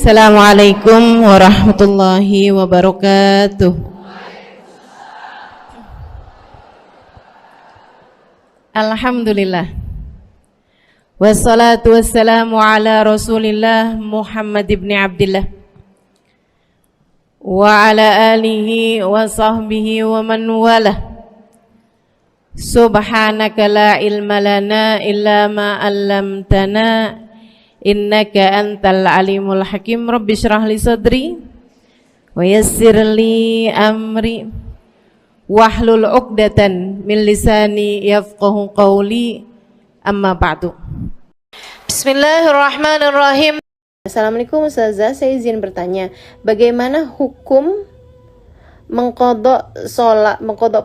Assalamualaikum warahmatullahi wabarakatuh. Alhamdulillah. Wassalatu wassalamu ala Rasulillah Muhammad ibn Abdillah wa ala alihi wa sahbihi wa man walah. Subhanaka la ilma lana illa ma 'allamtana innaka antal alimul hakim. Rabbi shrah li sadri wa yassir li amri wahlul 'uqdatan min lisani yafqahu qawli. Amma ba'du. Bismillahirrahmanirrahim. Assalamualaikum Ustazah, saya izin bertanya, bagaimana hukum mengqadha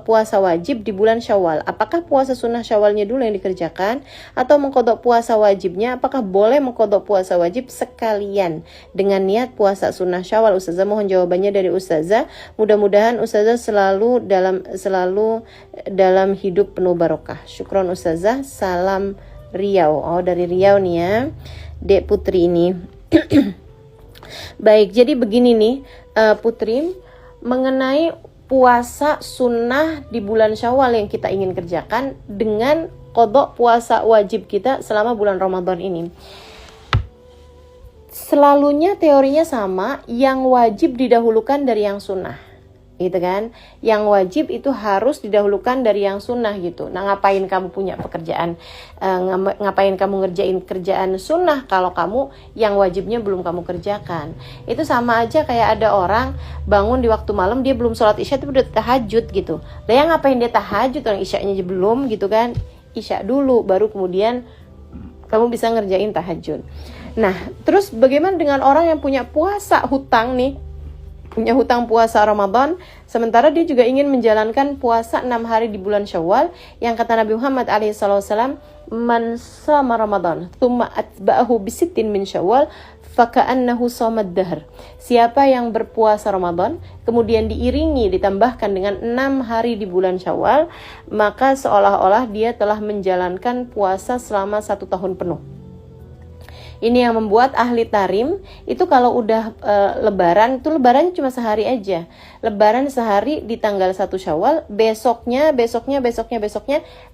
puasa wajib di bulan Syawal? Apakah puasa sunnah Syawalnya dulu yang dikerjakan, atau mengqadha puasa wajibnya? Apakah boleh mengqadha puasa wajib sekalian dengan niat puasa sunnah Syawal? Ustazah mohon jawabannya dari Ustazah. Mudah-mudahan Ustazah selalu dalam hidup penuh barokah. Syukron Ustazah. Salam Riau. Oh, dari Riau nih ya, Dek Putri ini. Baik, jadi begini nih Putri, mengenai puasa sunnah di bulan Syawal yang kita ingin kerjakan dengan qadha puasa wajib kita selama bulan Ramadan ini. Selalunya teorinya sama, yang wajib didahulukan dari yang sunnah, gitu kan? Yang wajib itu harus didahulukan dari yang sunnah gitu. Nah, ngapain kamu punya pekerjaan, ngapain kamu ngerjain kerjaan sunnah kalau kamu yang wajibnya belum kamu kerjakan? Itu sama aja kayak ada orang bangun di waktu malam, dia belum sholat isya tapi udah tahajud gitu. Lah yang ngapain dia tahajud, orang isyanya aja belum gitu kan? Isya dulu baru kemudian kamu bisa ngerjain tahajud. Nah, terus bagaimana dengan orang yang punya puasa hutang nih? Punya hutang puasa Ramadan, sementara dia juga ingin menjalankan puasa 6 hari di bulan Syawal, yang kata Nabi Muhammad SAW, man sama Ramadan thumma atba'ahu bisittin min Syawal faka'annahu samad dahr. Siapa yang berpuasa Ramadan kemudian diiringi ditambahkan dengan 6 hari di bulan Syawal, maka seolah-olah dia telah menjalankan puasa selama 1 tahun penuh. Ini yang membuat ahli tarim itu kalau udah lebaran, itu lebarannya cuma sehari aja. Lebaran sehari di tanggal 1 Syawal, besoknya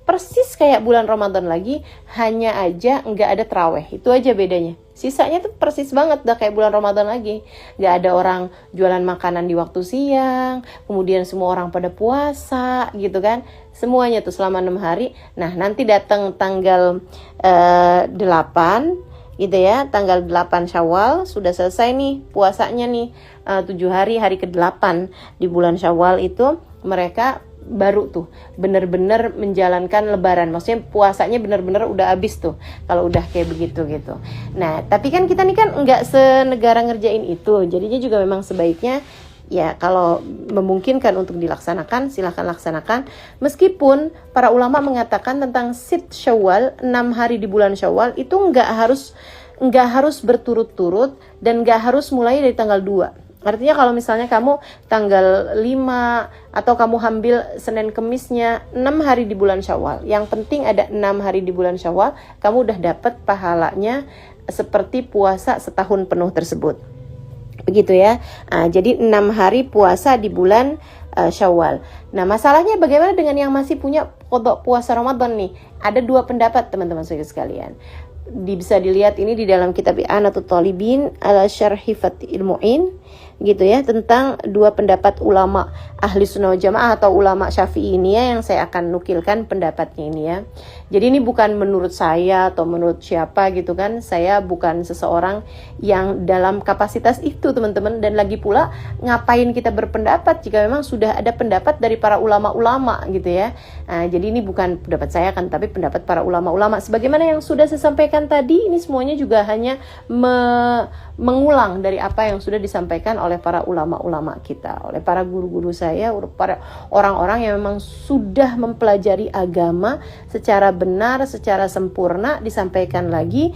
persis kayak bulan Ramadan lagi, hanya aja nggak ada taraweh. Itu aja bedanya. Sisanya tuh persis banget udah kayak bulan Ramadan lagi. Nggak ada orang jualan makanan di waktu siang, kemudian semua orang pada puasa gitu kan. Semuanya tuh selama 6 hari. Nah, nanti datang tanggal 8 gitu ya, tanggal 8 Syawal sudah selesai nih puasanya nih, 7 hari, hari ke-8 di bulan Syawal itu mereka baru tuh benar-benar menjalankan lebaran. Maksudnya puasanya benar-benar udah habis tuh kalau udah kayak begitu gitu. Nah, tapi kan kita nih kan nggak senegara ngerjain itu, jadinya juga memang sebaiknya ya kalau memungkinkan untuk dilaksanakan, silahkan laksanakan. Meskipun para ulama mengatakan tentang sit Syawal, 6 hari di bulan Syawal itu nggak harus berturut-turut dan nggak harus mulai dari tanggal 2. Artinya kalau misalnya kamu tanggal 5 atau kamu ambil Senin Kemisnya 6 hari di bulan Syawal, yang penting ada 6 hari di bulan Syawal, kamu udah dapat pahalanya seperti puasa setahun penuh tersebut. Begitu ya. Nah, jadi 6 hari puasa di bulan Syawal. Nah, masalahnya bagaimana dengan yang masih punya qadha puasa Ramadan nih? Ada 2 pendapat teman-teman sekalian. Bisa dilihat ini di dalam kitab I'anatul Talibin ala Syarhi Fathil Mu'in gitu ya, tentang 2 pendapat ulama ahli sunnah wal jamaah atau ulama Syafi'i ini ya, yang saya akan nukilkan pendapatnya ini ya. Jadi ini bukan menurut saya atau menurut siapa gitu kan, saya bukan seseorang yang dalam kapasitas itu teman-teman, dan lagi pula ngapain kita berpendapat jika memang sudah ada pendapat dari para ulama-ulama gitu ya. Nah, jadi ini bukan pendapat saya kan, tapi pendapat para ulama-ulama. Sebagaimana yang sudah saya sampaikan tadi, ini semuanya juga hanya mengulang dari apa yang sudah disampaikan oleh para ulama-ulama kita, oleh para guru-guru saya, para orang-orang yang memang sudah mempelajari agama secara benar, secara sempurna, disampaikan lagi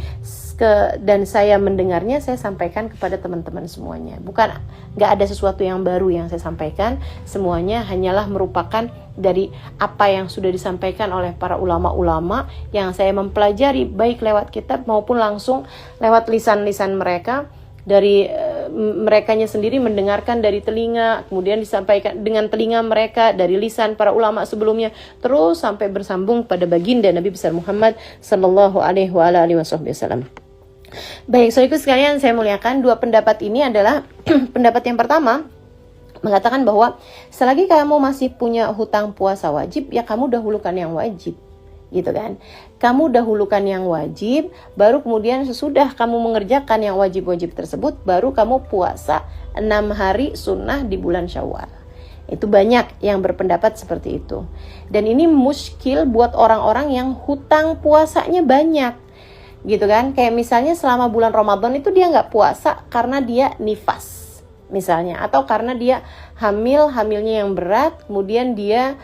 dan saya mendengarnya, saya sampaikan kepada teman-teman semuanya. Bukan, nggak ada sesuatu yang baru yang saya sampaikan, semuanya hanyalah merupakan dari apa yang sudah disampaikan oleh para ulama-ulama yang saya mempelajari baik lewat kitab maupun langsung lewat lisan-lisan mereka dari merekanya sendiri mendengarkan dari telinga, kemudian disampaikan dengan telinga mereka dari lisan para ulama sebelumnya, terus sampai bersambung pada baginda Nabi besar Muhammad sallallahu alaihi wasallam. Baik, saudaraku sekalian saya muliakan, dua pendapat ini adalah pendapat yang pertama mengatakan bahwa selagi kamu masih punya hutang puasa wajib, ya kamu dahulukan yang wajib, gitu kan. Kamu dahulukan yang wajib, baru kemudian sesudah kamu mengerjakan yang wajib-wajib tersebut, baru kamu puasa 6 hari sunnah di bulan Syawal. Itu banyak yang berpendapat seperti itu. Dan ini muskil buat orang-orang yang hutang puasanya banyak, gitu kan. Kayak misalnya selama bulan Ramadan itu dia nggak puasa karena dia nifas misalnya, atau karena dia hamilnya yang berat, kemudian dia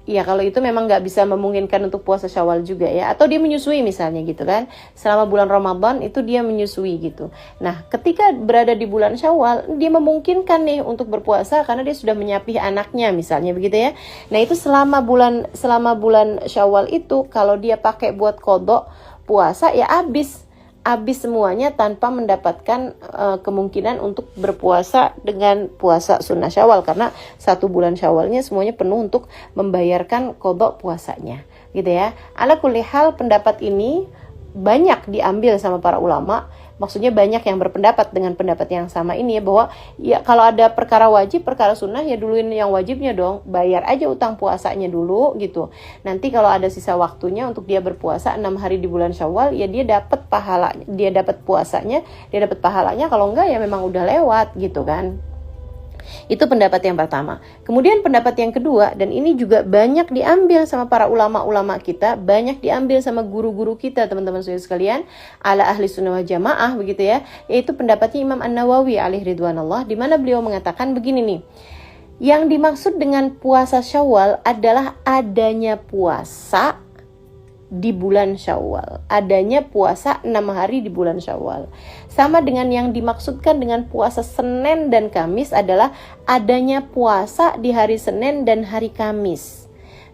ya kalau itu memang nggak bisa memungkinkan untuk puasa Syawal juga ya, atau dia menyusui misalnya gitu kan, selama bulan Ramadan itu dia menyusui gitu. Nah ketika berada di bulan Syawal, dia memungkinkan nih untuk berpuasa karena dia sudah menyapih anaknya misalnya begitu ya. Nah itu selama bulan Syawal itu kalau dia pakai buat qadha puasa ya habis semuanya tanpa mendapatkan kemungkinan untuk berpuasa dengan puasa sunnah Syawal, karena 1 bulan Syawalnya semuanya penuh untuk membayarkan qadha puasanya gitu ya. Ala kulli hal, pendapat ini banyak diambil sama para ulama, maksudnya banyak yang berpendapat dengan pendapat yang sama ini ya, bahwa ya kalau ada perkara wajib, perkara sunnah ya duluin yang wajibnya dong, bayar aja utang puasanya dulu gitu. Nanti kalau ada sisa waktunya untuk dia berpuasa 6 hari di bulan Syawal, ya dia dapat pahalanya, dia dapat puasanya, dia dapat pahalanya. Kalau enggak ya memang udah lewat gitu kan. Itu pendapat yang pertama. Kemudian pendapat yang kedua, dan ini juga banyak diambil sama para ulama-ulama kita, banyak diambil sama guru-guru kita teman-teman sekalian, ala ahli sunnah wal jamaah begitu ya, yaitu pendapatnya Imam An-Nawawi alaihi ridwanullah, di mana beliau mengatakan begini nih, yang dimaksud dengan puasa Syawal adalah adanya puasa di bulan Syawal, adanya puasa 6 hari di bulan Syawal. Sama dengan yang dimaksudkan dengan puasa Senin dan Kamis adalah adanya puasa di hari Senin dan hari Kamis.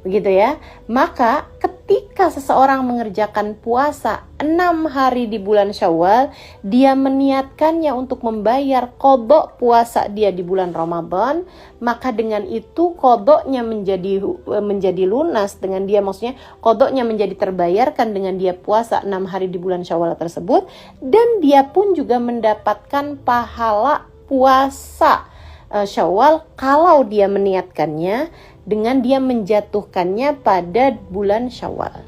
Begitu ya. Maka ketika seseorang mengerjakan puasa 6 hari di bulan Syawal, dia meniatkannya untuk membayar qadha puasa dia di bulan Ramadan, maka dengan itu qadhanya menjadi lunas, dengan dia maksudnya qadhanya menjadi terbayarkan dengan dia puasa 6 hari di bulan Syawal tersebut, dan dia pun juga mendapatkan pahala puasa Syawal kalau dia meniatkannya dengan dia menjatuhkannya pada bulan Syawal.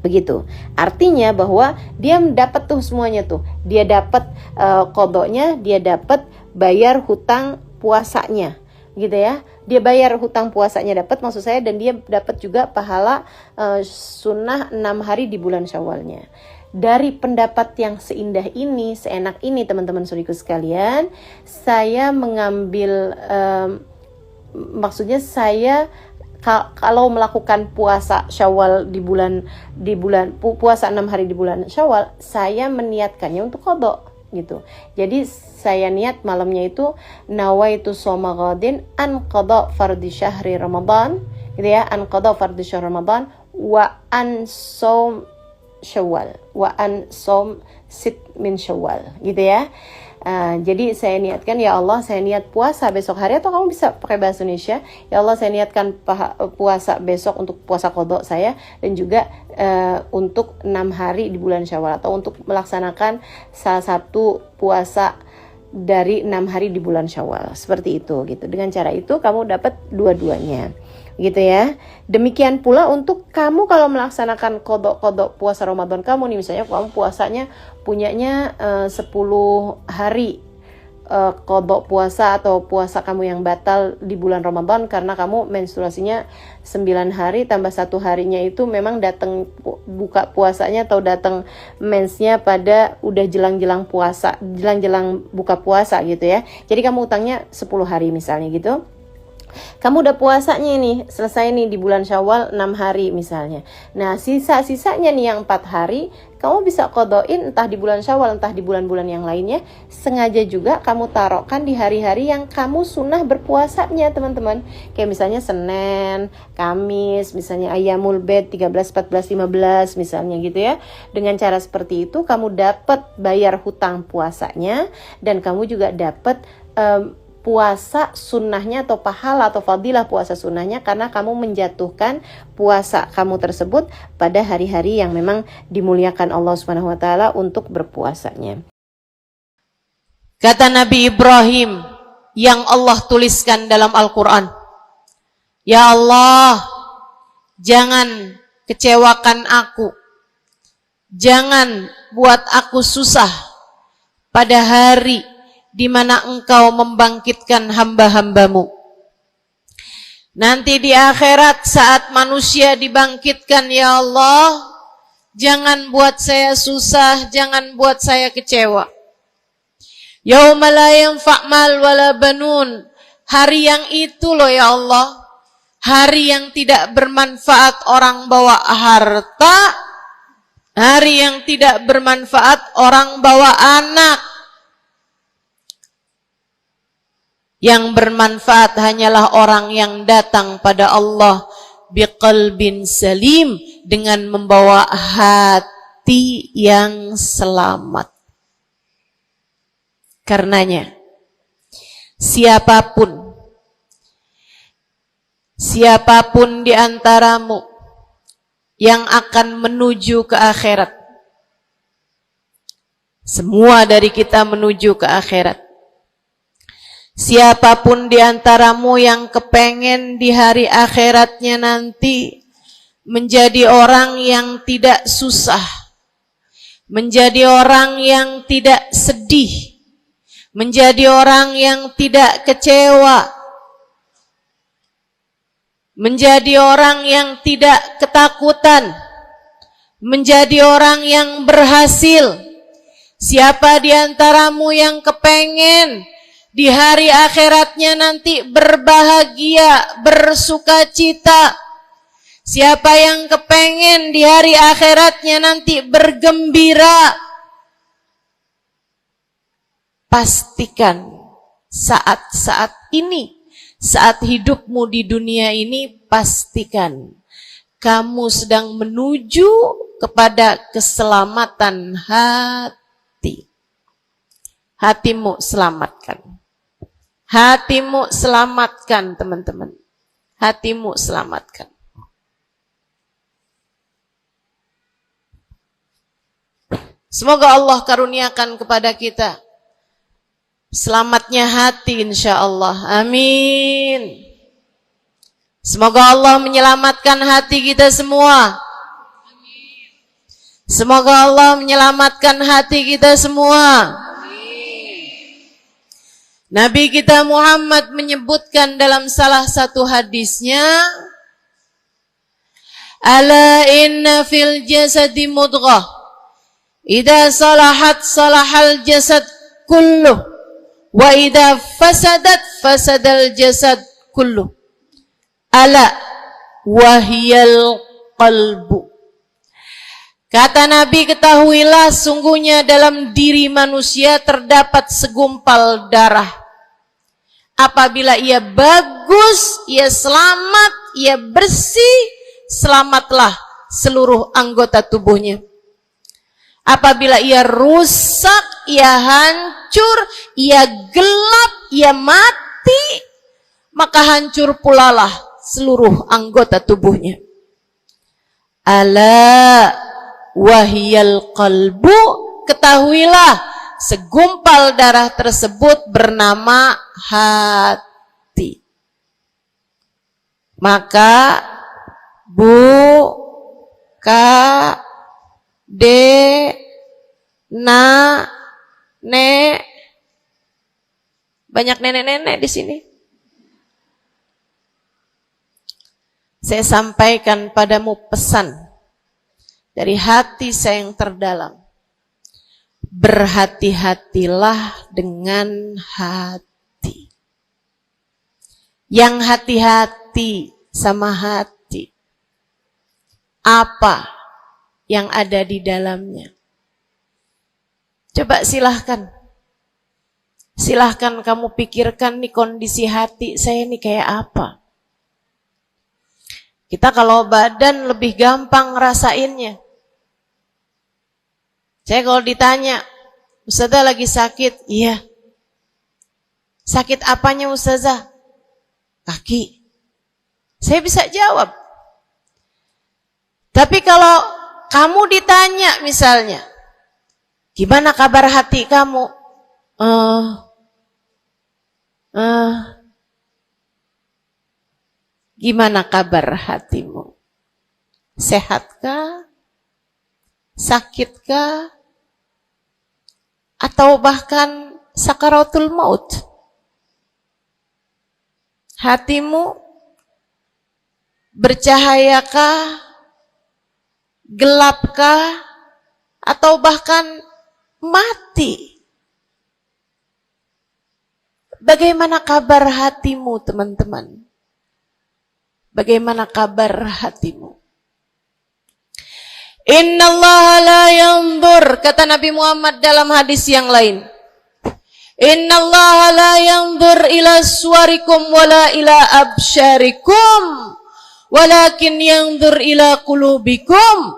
Begitu. Artinya bahwa dia dapat tuh semuanya tuh. Dia dapat qadhanya, dia dapat bayar hutang puasanya. Gitu ya. Dia bayar hutang puasanya dapat, maksud saya, dan dia dapat juga pahala sunnah 6 hari di bulan Syawalnya. Dari pendapat yang seindah ini, seenak ini teman-teman saudaraku sekalian, saya mengambil maksudnya saya kalau melakukan puasa Syawal di bulan puasa 6 hari di bulan Syawal, saya meniatkannya untuk qadha gitu. Jadi saya niat malamnya itu nawaitu shoma ghadin an qadha fardhi syahri Ramadan gitu ya, an qadha fardhi syahri Ramadan wa an shaum Syawal wa an shaum sit min Syawal gitu ya. Jadi saya niatkan, ya Allah saya niat puasa besok hari, atau kamu bisa pakai bahasa Indonesia, ya Allah saya niatkan puasa besok untuk puasa qadha saya, dan juga untuk 6 hari di bulan Syawal, atau untuk melaksanakan salah satu puasa dari 6 hari di bulan Syawal, seperti itu gitu. Dengan cara itu kamu dapat dua-duanya gitu ya. Demikian pula untuk kamu kalau melaksanakan qadha puasa Ramadan kamu nih, misalnya kamu puasanya punyanya 10 hari qadha puasa, atau puasa kamu yang batal di bulan Ramadan karena kamu menstruasinya 9 hari tambah 1 harinya itu memang datang buka puasanya atau datang mensnya pada udah jelang-jelang puasa, jelang-jelang buka puasa gitu ya. Jadi kamu utangnya 10 hari misalnya gitu. Kamu udah puasanya nih, selesai nih di bulan Syawal 6 hari misalnya. Nah, sisa-sisanya nih yang 4 hari, kamu bisa qadhain entah di bulan Syawal, entah di bulan-bulan yang lainnya. Sengaja juga kamu taruhkan di hari-hari yang kamu sunnah berpuasanya, teman-teman. Kayak misalnya Senin, Kamis, misalnya Ayyamul Bid 13, 14, 15 misalnya gitu ya. Dengan cara seperti itu kamu dapat bayar hutang puasanya dan kamu juga dapat puasa sunnahnya atau pahala atau fadilah puasa sunnahnya karena kamu menjatuhkan puasa kamu tersebut pada hari-hari yang memang dimuliakan Allah Subhanahu wa taala untuk berpuasanya. Kata Nabi Ibrahim yang Allah tuliskan dalam Al-Qur'an, "Ya Allah, jangan kecewakan aku. Jangan buat aku susah pada hari di mana Engkau membangkitkan hamba-hambamu. Nanti di akhirat saat manusia dibangkitkan, ya Allah, jangan buat saya susah, jangan buat saya kecewa. Yauma la yanfa' mal wala banun." Hari yang itu loh ya Allah, hari yang tidak bermanfaat orang bawa harta, hari yang tidak bermanfaat orang bawa anak. Yang bermanfaat hanyalah orang yang datang pada Allah biqalbin salim, dengan membawa hati yang selamat. Karenanya siapapun di antaramu yang akan menuju ke akhirat, semua dari kita menuju ke akhirat. Siapapun di antaramu yang kepengen di hari akhiratnya nanti menjadi orang yang tidak susah, menjadi orang yang tidak sedih, menjadi orang yang tidak kecewa, menjadi orang yang tidak ketakutan, menjadi orang yang berhasil. Siapa di antaramu yang kepengen di hari akhiratnya nanti berbahagia, bersukacita? Siapa yang kepengen di hari akhiratnya nanti bergembira? Pastikan saat-saat ini, saat hidupmu di dunia ini, pastikan kamu sedang menuju kepada keselamatan hati. Hatimu selamatkan. Hatimu selamatkan, teman-teman. Hatimu selamatkan. Semoga Allah karuniakan kepada kita selamatnya hati, insya Allah. Amin. Semoga Allah menyelamatkan hati kita semua. Semoga Allah menyelamatkan hati kita semua. Nabi kita Muhammad menyebutkan dalam salah satu hadisnya, "Ala inna fil jasadi mudghah, idza salahat salahal jasad kulluh, wa idza fasadat fasadal jasad kulluh. Ala wahiyal qalbu." Kata Nabi, ketahuilah sungguhnya dalam diri manusia terdapat segumpal darah. Apabila ia bagus, ia selamat, ia bersih, selamatlah seluruh anggota tubuhnya. Apabila ia rusak, ia hancur, ia gelap, ia mati, maka hancur pulalah seluruh anggota tubuhnya. Ala wahiyal qalbu, ketahuilah segumpal darah tersebut bernama hati. Maka bu, ka, de, na, ne, banyak nenek-nenek di sini. Saya sampaikan padamu pesan dari hati saya yang terdalam. Berhati-hatilah dengan hati. Yang hati-hati sama hati. Apa yang ada di dalamnya? Coba silahkan. Silahkan kamu pikirkan nih kondisi hati saya nih kayak apa. Kita kalau badan lebih gampang ngerasainnya. Saya kalau ditanya, Ustazah lagi sakit? Iya. Sakit apanya Ustazah? Kaki. Saya bisa jawab. Tapi kalau kamu ditanya misalnya, gimana kabar hati kamu? Gimana kabar hatimu? Sehatkah? Sakitkah? Atau bahkan sakaratul maut? Hatimu bercahayakah? Gelapkah? Atau bahkan mati? Bagaimana kabar hatimu, teman-teman? Bagaimana kabar hatimu? Innallaha la yanzur, kata Nabi Muhammad dalam hadis yang lain. Innallaha la yanzur ila suwarikum wala ila absyarikum, walakin yanzur ila qulubikum.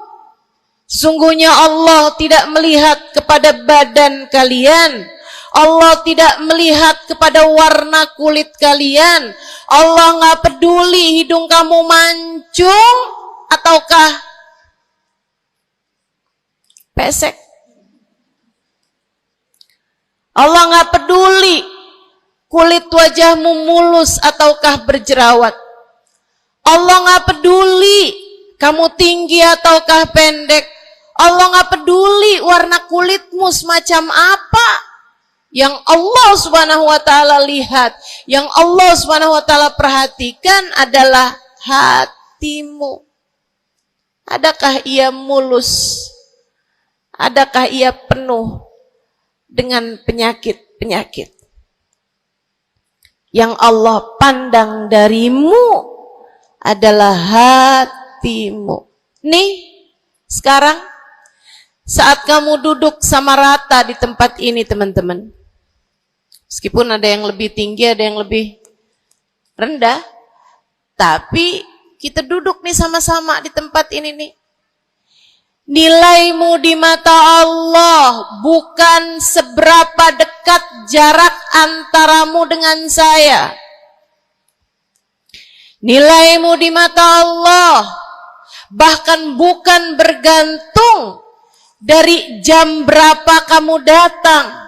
Sungguhnya Allah tidak melihat kepada badan kalian. Allah tidak melihat kepada warna kulit kalian. Allah nggak peduli hidung kamu mancung ataukah pesek. Allah nggak peduli kulit wajahmu mulus ataukah berjerawat. Allah nggak peduli kamu tinggi ataukah pendek. Allah nggak peduli warna kulitmu semacam apa. Yang Allah Subhanahu wa taala lihat, yang Allah Subhanahu wa taala perhatikan adalah hatimu. Adakah ia mulus? Adakah ia penuh dengan penyakit-penyakit? Yang Allah pandang darimu adalah hatimu. Nih, sekarang saat kamu duduk sama rata di tempat ini, teman-teman. Meskipun ada yang lebih tinggi, ada yang lebih rendah, tapi kita duduk nih sama-sama di tempat ini nih. Nilaimu di mata Allah bukan seberapa dekat jarak antaramu dengan saya. Nilaimu di mata Allah bahkan bukan bergantung dari jam berapa kamu datang.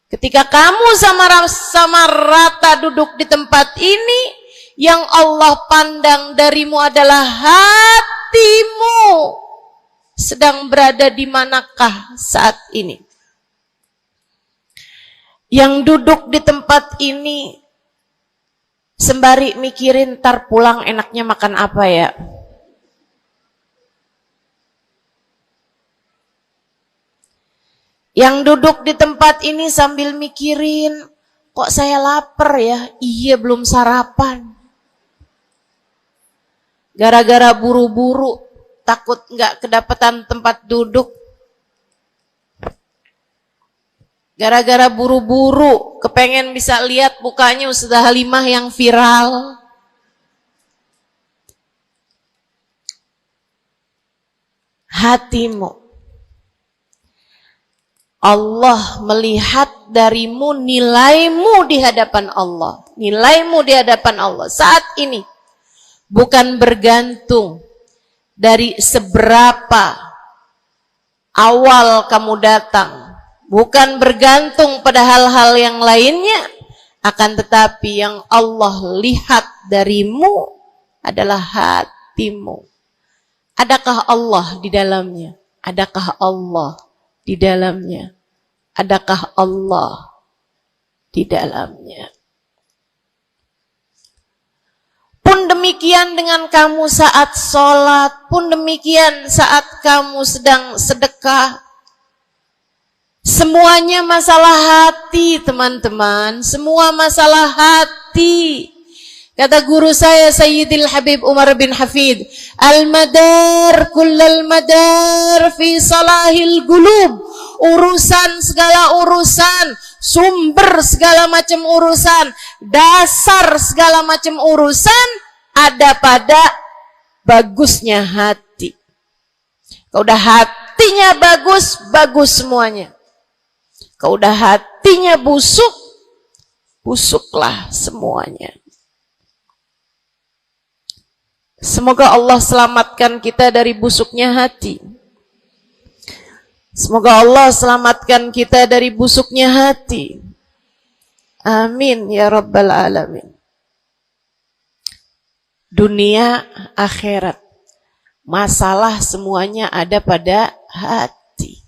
Ketika kamu sama rata duduk di tempat ini, yang Allah pandang darimu adalah hatimu. Sedang berada di manakah saat ini? Yang duduk di tempat ini sembari mikirin ntar pulang enaknya makan apa ya? Yang duduk di tempat ini sambil mikirin, kok saya lapar ya? Iya, belum sarapan. Gara-gara buru-buru, takut nggak kedapatan tempat duduk. Gara-gara buru-buru, kepengen bisa lihat mukanya Ustazah Halimah yang viral. Hatimu. Allah melihat darimu, nilaimu di hadapan Allah. Nilaimu di hadapan Allah saat ini bukan bergantung dari seberapa awal kamu datang, bukan bergantung pada hal-hal yang lainnya, akan tetapi yang Allah lihat darimu adalah hatimu. Adakah Allah di dalamnya? Adakah Allah di dalamnya? Adakah Allah di dalamnya? Pun demikian dengan kamu saat sholat, pun demikian saat kamu sedang sedekah. Semuanya masalah hati, teman-teman. Semua masalah hati. hati. Kata guru saya Sayyidil Habib Umar bin Hafid, al-madar kullal madar fi salahil gulub. Urusan segala urusan, sumber segala macam urusan, dasar segala macam urusan ada pada bagusnya hati. Kalau udah hatinya bagus, bagus semuanya. Kalau udah hatinya busuk, busuklah semuanya. Semoga Allah selamatkan kita dari busuknya hati. Semoga Allah selamatkan kita dari busuknya hati. Amin ya rabbal alamin. Dunia, akhirat, masalah semuanya ada pada hati.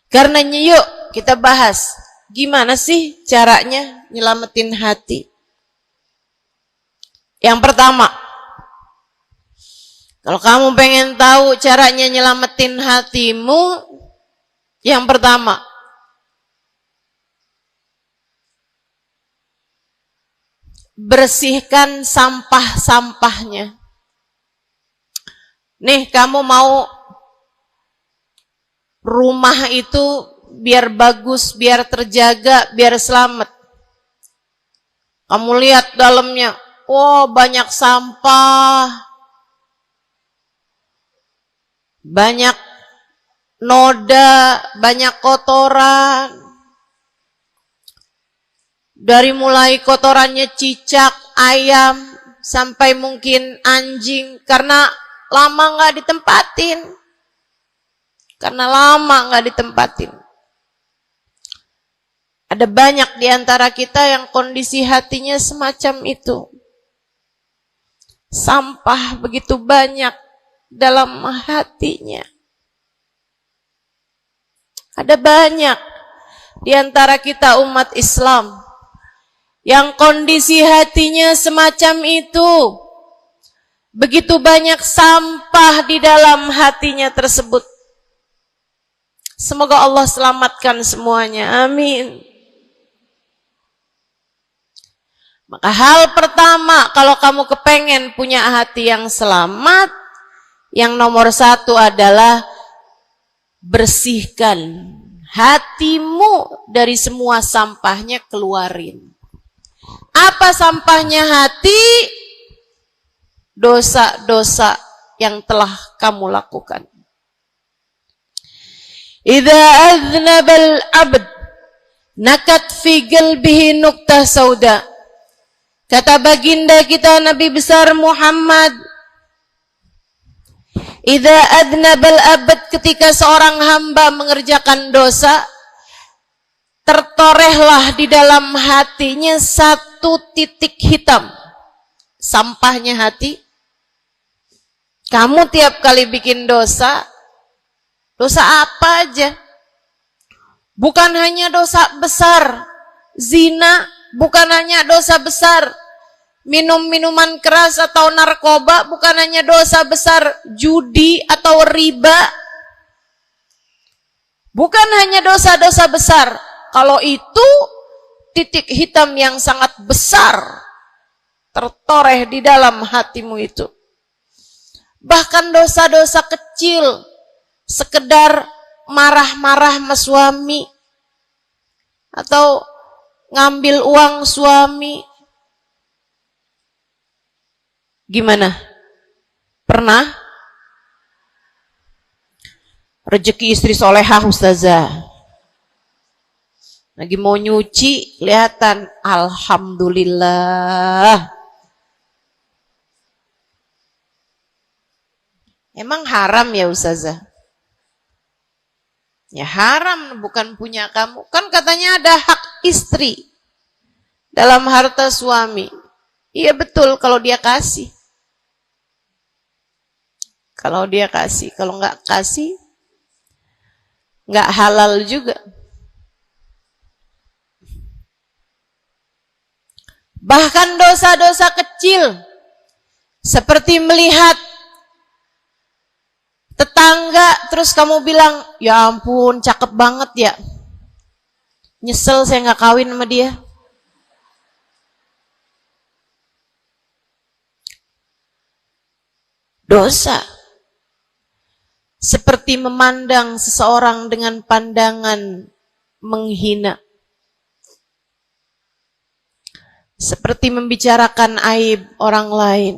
Karenanya yuk kita bahas gimana sih caranya nyelamatin hati. Yang pertama, kalau kamu pengen tahu caranya nyelamatin hatimu, yang pertama, bersihkan sampah-sampahnya. Nih, kamu mau rumah itu biar bagus, biar terjaga, biar selamat. Kamu lihat dalamnya, oh banyak sampah, banyak noda, banyak kotoran. Dari mulai kotorannya cicak, ayam, sampai mungkin anjing, karena lama nggak ditempatin. Karena lama nggak ditempatin. Ada banyak di antara kita yang kondisi hatinya semacam itu. Sampah begitu banyak dalam hatinya. Ada banyak di antara kita umat Islam yang kondisi hatinya semacam itu. Begitu banyak sampah di dalam hatinya tersebut. Semoga Allah selamatkan semuanya. Amin. Maka hal pertama, kalau kamu kepengen punya hati yang selamat, yang nomor satu adalah bersihkan hatimu dari semua sampahnya, keluarin. Apa sampahnya hati? Dosa-dosa yang telah kamu lakukan. Idza aznabal abd nakat fi qalbihi nuqtah sauda. Kata baginda kita Nabi besar Muhammad, idza aznabal abd, ketika seorang hamba mengerjakan dosa, tertorehlah di dalam hatinya satu titik hitam. Sampahnya hati. Kamu tiap kali bikin dosa, dosa apa aja? Bukan hanya dosa besar, zina, bukan hanya dosa besar, minum minuman keras atau narkoba, bukan hanya dosa besar, judi atau riba, bukan hanya dosa-dosa besar. Kalau itu titik hitam yang sangat besar tertoreh di dalam hatimu itu. Bahkan dosa-dosa kecil, sekedar marah-marah sama suami, atau ngambil uang suami. Gimana? Pernah? Rezeki istri solehah ustazah. Lagi mau nyuci, kelihatan, alhamdulillah. Emang haram ya ustazah? Ya haram, bukan punya kamu. Kan katanya ada hak istri dalam harta suami. Iya betul kalau dia kasih. Kalau dia kasih, kalau nggak kasih, nggak halal juga. Bahkan dosa-dosa kecil, seperti melihat tetangga, terus kamu bilang, ya ampun, cakep banget ya. Nyesel saya nggak kawin sama dia. dosa. Seperti memandang seseorang dengan pandangan menghina. Seperti membicarakan aib orang lain.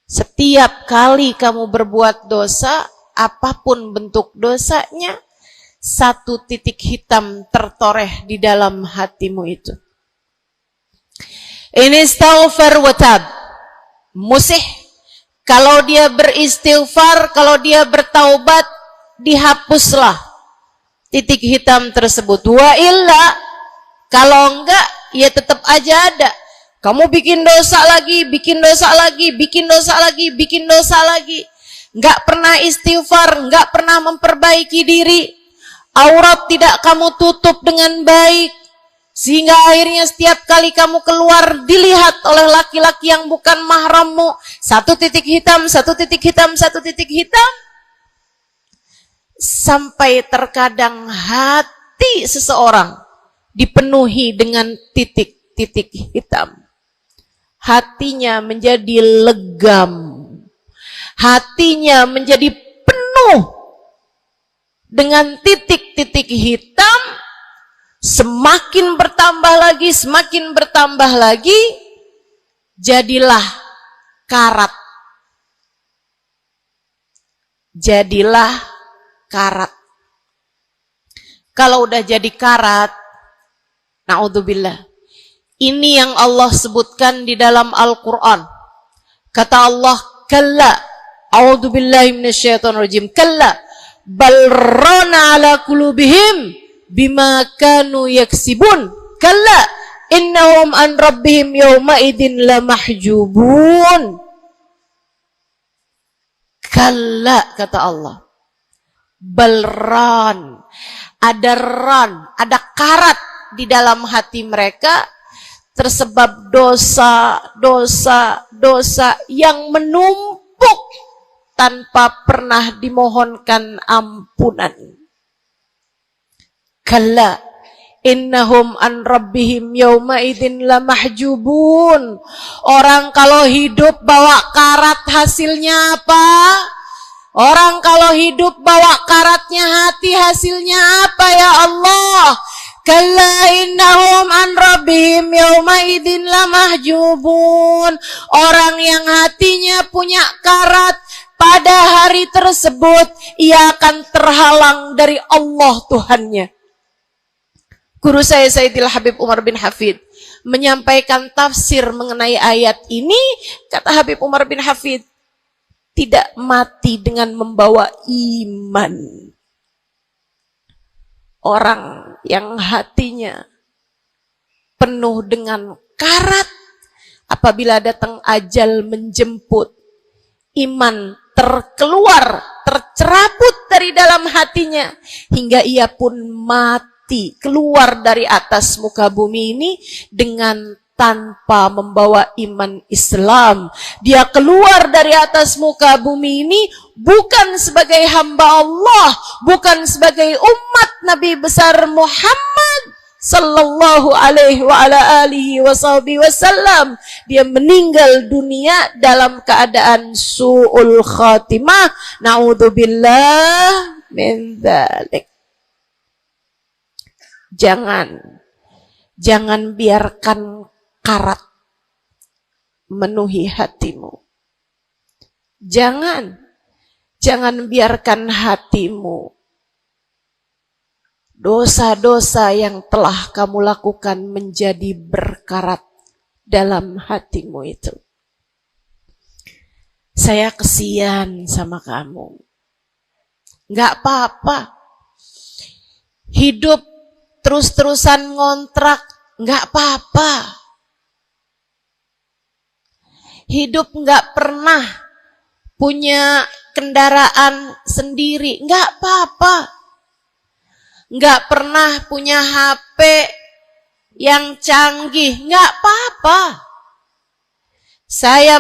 Setiap kali kamu berbuat dosa, apapun bentuk dosanya, satu titik hitam tertoreh di dalam hatimu itu. Ini istighfar wa tab. Musih. Kalau dia beristighfar, kalau dia bertaubat, dihapuslah titik hitam tersebut. Wa illa, kalau enggak, ya tetap aja ada. Kamu bikin dosa lagi, bikin dosa lagi, bikin dosa lagi, bikin dosa lagi. Enggak pernah istighfar, enggak pernah memperbaiki diri. Aurat tidak kamu tutup dengan baik. Sehingga akhirnya setiap kali kamu keluar dilihat oleh laki-laki yang bukan mahrammu. Satu titik hitam, satu titik hitam, satu titik hitam. Sampai terkadang hati seseorang dipenuhi dengan titik-titik hitam. Hatinya menjadi legam. Hatinya menjadi penuh dengan titik-titik hitam. Semakin bertambah lagi, semakin bertambah lagi, jadilah karat. Jadilah karat. Kalau udah jadi karat, na'udzubillah. Ini yang Allah sebutkan di dalam Al-Quran. Kata Allah, kalla, a'udzubillahi minasyaitonirrajim, kalla, balrana ala qulubihim bima kanu yaksibun, kalla innahum an rabbihim yawma idin lamahjubun. Kalla, kata Allah, balran, ada ran, ada karat di dalam hati mereka, tersebab dosa, dosa, dosa yang menumpuk tanpa pernah dimohonkan ampunan. Kalla innahum an rabbihim yawma idzin lamahjubun. Orang kalau hidup bawa karat hasilnya apa? Orang kalau hidup bawa karatnya hati hasilnya apa ya Allah? Kalla innahum an rabbihim yawma idzin lamahjubun. Orang yang hatinya punya karat, pada hari tersebut ia akan terhalang dari Allah Tuhannya. Guru saya Sayyidil Habib Umar bin Hafid menyampaikan tafsir mengenai ayat ini. Kata Habib Umar bin Hafid, tidak mati dengan membawa iman. Orang yang hatinya penuh dengan karat, apabila datang ajal menjemput, iman terkeluar, tercerabut dari dalam hatinya, hingga ia pun mati, keluar dari atas muka bumi ini dengan tanpa membawa iman Islam. Dia keluar dari atas muka bumi ini bukan sebagai hamba Allah, bukan sebagai umat Nabi besar Muhammad sallallahu alaihi wa ala alihi wasallam. Dia meninggal dunia dalam keadaan su'ul khatimah. Na'udzubillah min dzalik. Jangan biarkan karat memenuhi hatimu. Jangan biarkan hatimu dosa-dosa yang telah kamu lakukan menjadi berkarat dalam hatimu itu. Saya kesian sama kamu. Nggak apa-apa. Hidup terus-terusan ngontrak, nggak apa-apa. Hidup nggak pernah punya kendaraan sendiri, nggak apa-apa. Nggak pernah punya HP yang canggih, nggak apa-apa. Saya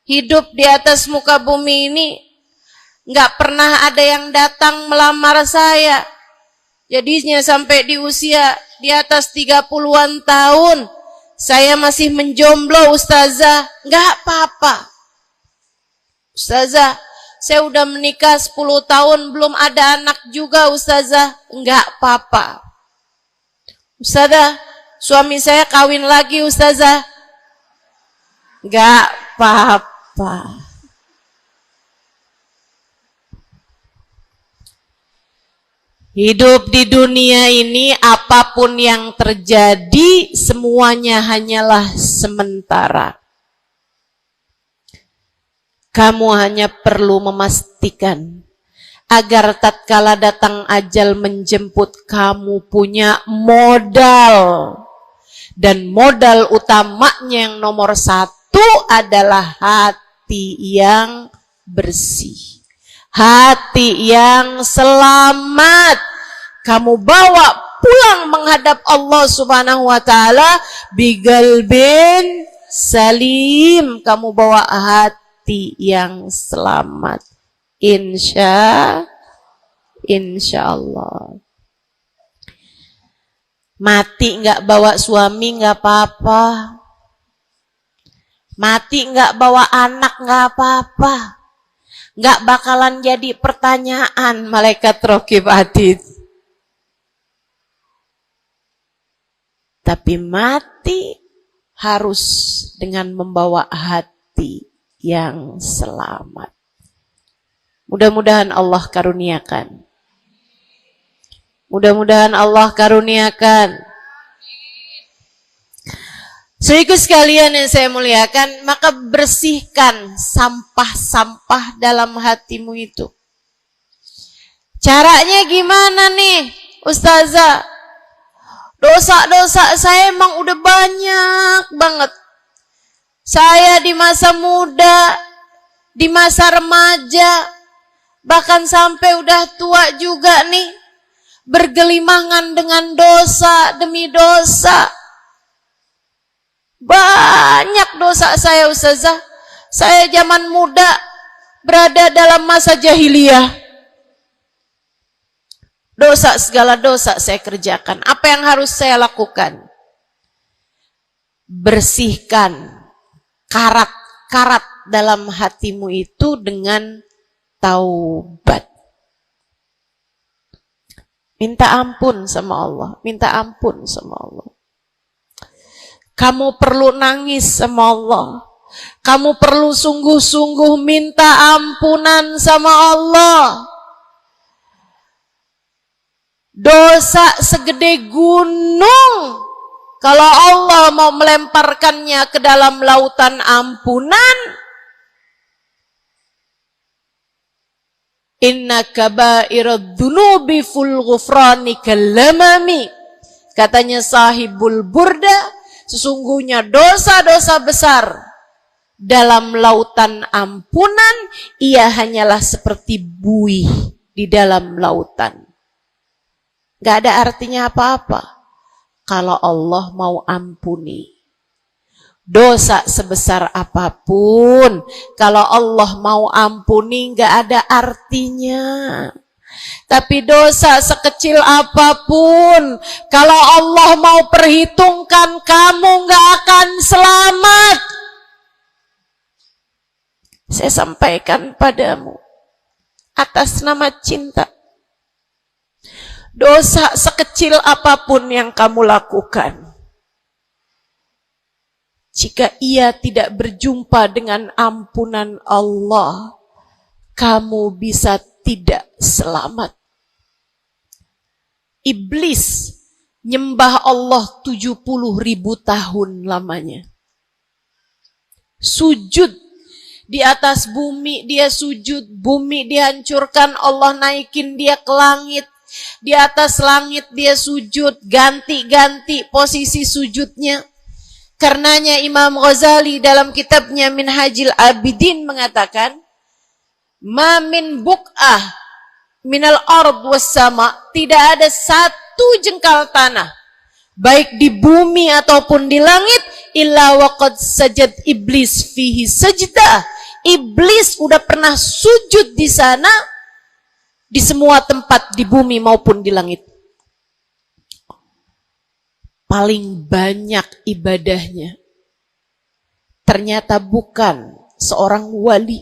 hidup di atas muka bumi ini, nggak pernah ada yang datang melamar saya. Jadinya sampai di usia di atas 30-an tahun, saya masih menjomblo Ustazah. Nggak apa-apa. Ustazah, saya udah menikah 10 tahun belum ada anak juga Ustazah. Nggak apa-apa. Ustazah, suami saya kawin lagi Ustazah. Nggak apa-apa. Hidup di dunia ini apapun yang terjadi semuanya hanyalah sementara. Kamu hanya perlu memastikan agar tatkala datang ajal menjemput kamu punya modal. Dan modal utamanya yang nomor 1 adalah hati yang bersih. Hati yang selamat. Kamu bawa pulang menghadap Allah Subhanahu wa taala bigalbin salim. Kamu bawa hati yang selamat. Insya Allah. Mati nggak bawa suami nggak apa-apa. Mati nggak bawa anak nggak apa-apa. Nggak bakalan jadi pertanyaan malaikat raqib atid. Tapi mati harus dengan membawa hati yang selamat. Mudah-mudahan Allah karuniakan. Mudah-mudahan Allah karuniakan. Saudaraku sekalian yang saya muliakan, maka bersihkan sampah-sampah dalam hatimu itu. Caranya gimana nih, Ustazah? Dosa-dosa saya emang udah banyak banget. Saya di masa muda, di masa remaja, bahkan sampai udah tua juga nih, bergelimangan dengan dosa demi dosa. Banyak dosa saya Ustazah. Saya zaman muda berada dalam masa jahiliyah. Dosa, segala dosa saya kerjakan. Apa yang harus saya lakukan? Bersihkan karat-karat dalam hatimu itu dengan taubat. Minta ampun sama Allah. Minta ampun sama Allah. Kamu perlu nangis sama Allah. Kamu perlu sungguh-sungguh minta ampunan sama Allah. Dosa segede gunung, kalau Allah mau melemparkannya ke dalam lautan ampunan, inna kaba'irad dunubi ful ghufrani kalamami. Katanya sahibul burda, sesungguhnya dosa-dosa besar dalam lautan ampunan, ia hanyalah seperti buih di dalam lautan. Gak ada artinya apa-apa kalau Allah mau ampuni. Dosa sebesar apapun, kalau Allah mau ampuni gak ada artinya. Tapi dosa sekecil apapun, kalau Allah mau perhitungkan, kamu gak akan selamat. Saya sampaikan padamu atas nama cinta. Dosa sekecil apapun yang kamu lakukan, jika ia tidak berjumpa dengan ampunan Allah, kamu bisa tidak selamat. Iblis nyembah Allah 70.000 tahun lamanya. Sujud di atas bumi, dia sujud, bumi dihancurkan, Allah naikin dia ke langit. Di atas langit dia sujud, ganti-ganti posisi sujudnya. Karenanya Imam Ghazali dalam kitabnya Minhajil Abidin mengatakan, ma min buk'ah minal ard was sama, tidak ada satu jengkal tanah, baik di bumi ataupun di langit, illa waqad sajad iblis fihi sajdah. Iblis udah pernah sujud di sana, di semua tempat di bumi maupun di langit. paling banyak ibadahnya ternyata bukan seorang wali.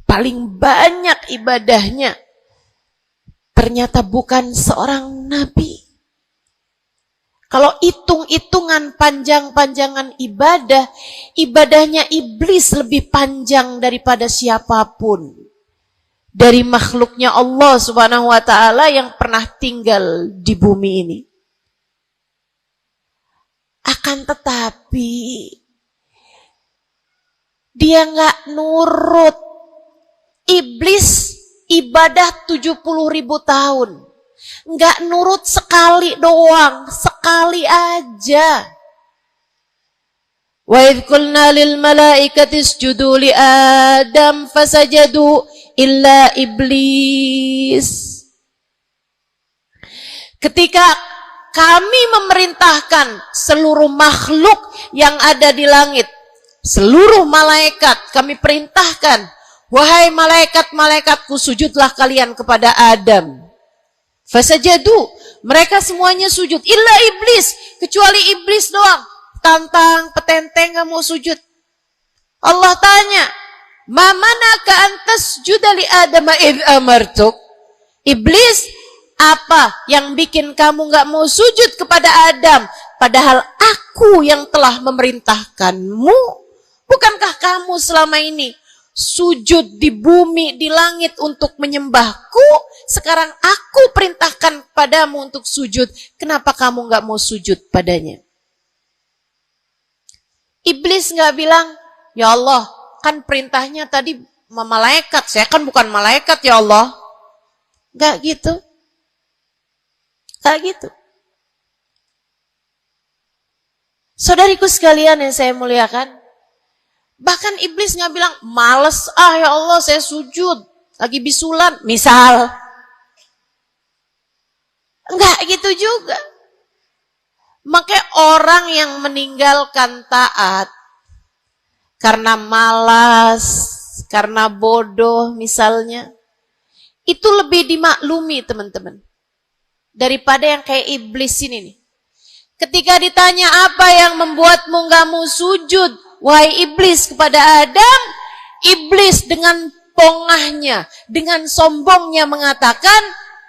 Paling banyak ibadahnya ternyata bukan seorang nabi. Kalau hitung-hitungan panjang-panjangan ibadah, ibadahnya iblis lebih panjang daripada siapapun dari makhluknya Allah Subhanahu wa taala yang pernah tinggal di bumi ini. Akan tetapi dia nggak nurut. Iblis ibadah 70.000 tahun. Nggak nurut sekali doang. Sekali aja. Wa idh qulna lil malaikati isjudu li Adam fasajadu illa iblis. Ketika kami memerintahkan seluruh makhluk yang ada di langit, seluruh malaikat kami perintahkan, wahai malaikat-malaikatku, sujudlah kalian kepada Adam. Fasajadu, mereka semuanya sujud. Illa iblis, kecuali iblis doang. Tantang, petenteng gak mau sujud. Allah tanya, ma manaka antas judali Adam idh amartuk? Iblis, apa yang bikin kamu gak mau sujud kepada Adam? Padahal aku yang telah memerintahkanmu. Bukankah kamu selama ini sujud di bumi, di langit untuk menyembahku? Sekarang aku perintahkan padamu untuk sujud. Kenapa kamu gak mau sujud padanya? Iblis gak bilang, ya Allah, kan perintahnya tadi malaikat. Saya kan bukan malaikat ya Allah. Gak gitu. Gak gitu. Saudariku sekalian yang saya muliakan, bahkan iblis nggak bilang, males ya Allah saya sujud, lagi bisulan, misal. Enggak gitu juga. Makanya orang yang meninggalkan taat karena malas, karena bodoh misalnya, itu lebih dimaklumi teman-teman. Daripada yang kayak iblis ini nih. Ketika ditanya apa yang membuatmu gak mau sujud, wahai iblis, kepada Adam, iblis dengan pongahnya, dengan sombongnya mengatakan,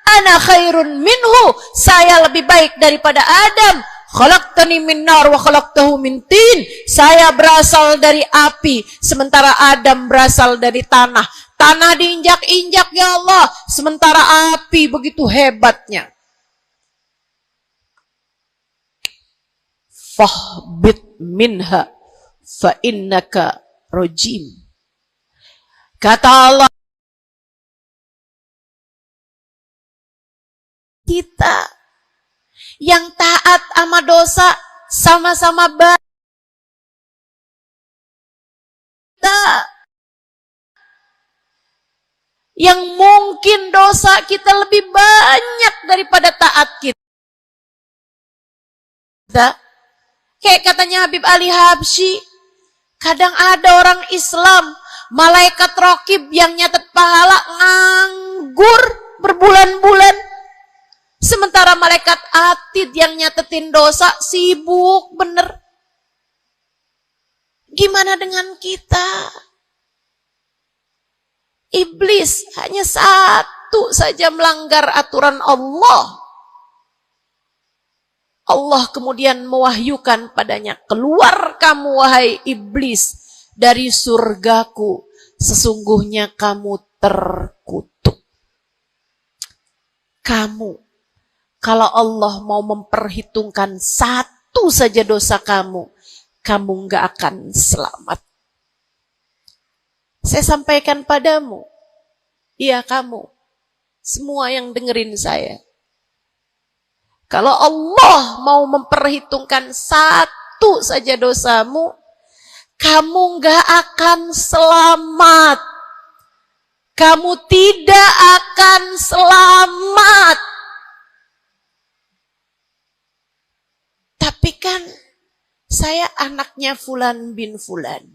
ana khairun minhu, saya lebih baik daripada Adam. Khalaqtani min nar wa khalaqtahu min tin. Saya berasal dari api, sementara Adam berasal dari tanah. Tanah diinjak-injak ya Allah, sementara api begitu hebatnya. Fahbit minha fa innaka rajim. Kata Allah, kita yang taat sama dosa sama-sama baik. Yang mungkin dosa kita lebih banyak daripada taat kita. Kayak katanya Habib Ali Habsyi, kadang ada orang Islam, malaikat raqib yang nyatet pahala nganggur berbulan-bulan. Sementara malaikat atid yang nyatetin dosa sibuk bener. Gimana dengan kita? Iblis hanya satu saja melanggar aturan Allah. Allah kemudian mewahyukan padanya, keluar kamu wahai iblis dari surgaku, sesungguhnya kamu terkutuk. Kamu, kalau Allah mau memperhitungkan satu saja dosa kamu, kamu gak akan selamat. Saya sampaikan padamu, iya kamu, semua yang dengerin saya. Kalau Allah mau memperhitungkan satu saja dosamu, kamu gak akan selamat. Kamu tidak akan selamat. Tapi kan saya anaknya Fulan bin Fulan.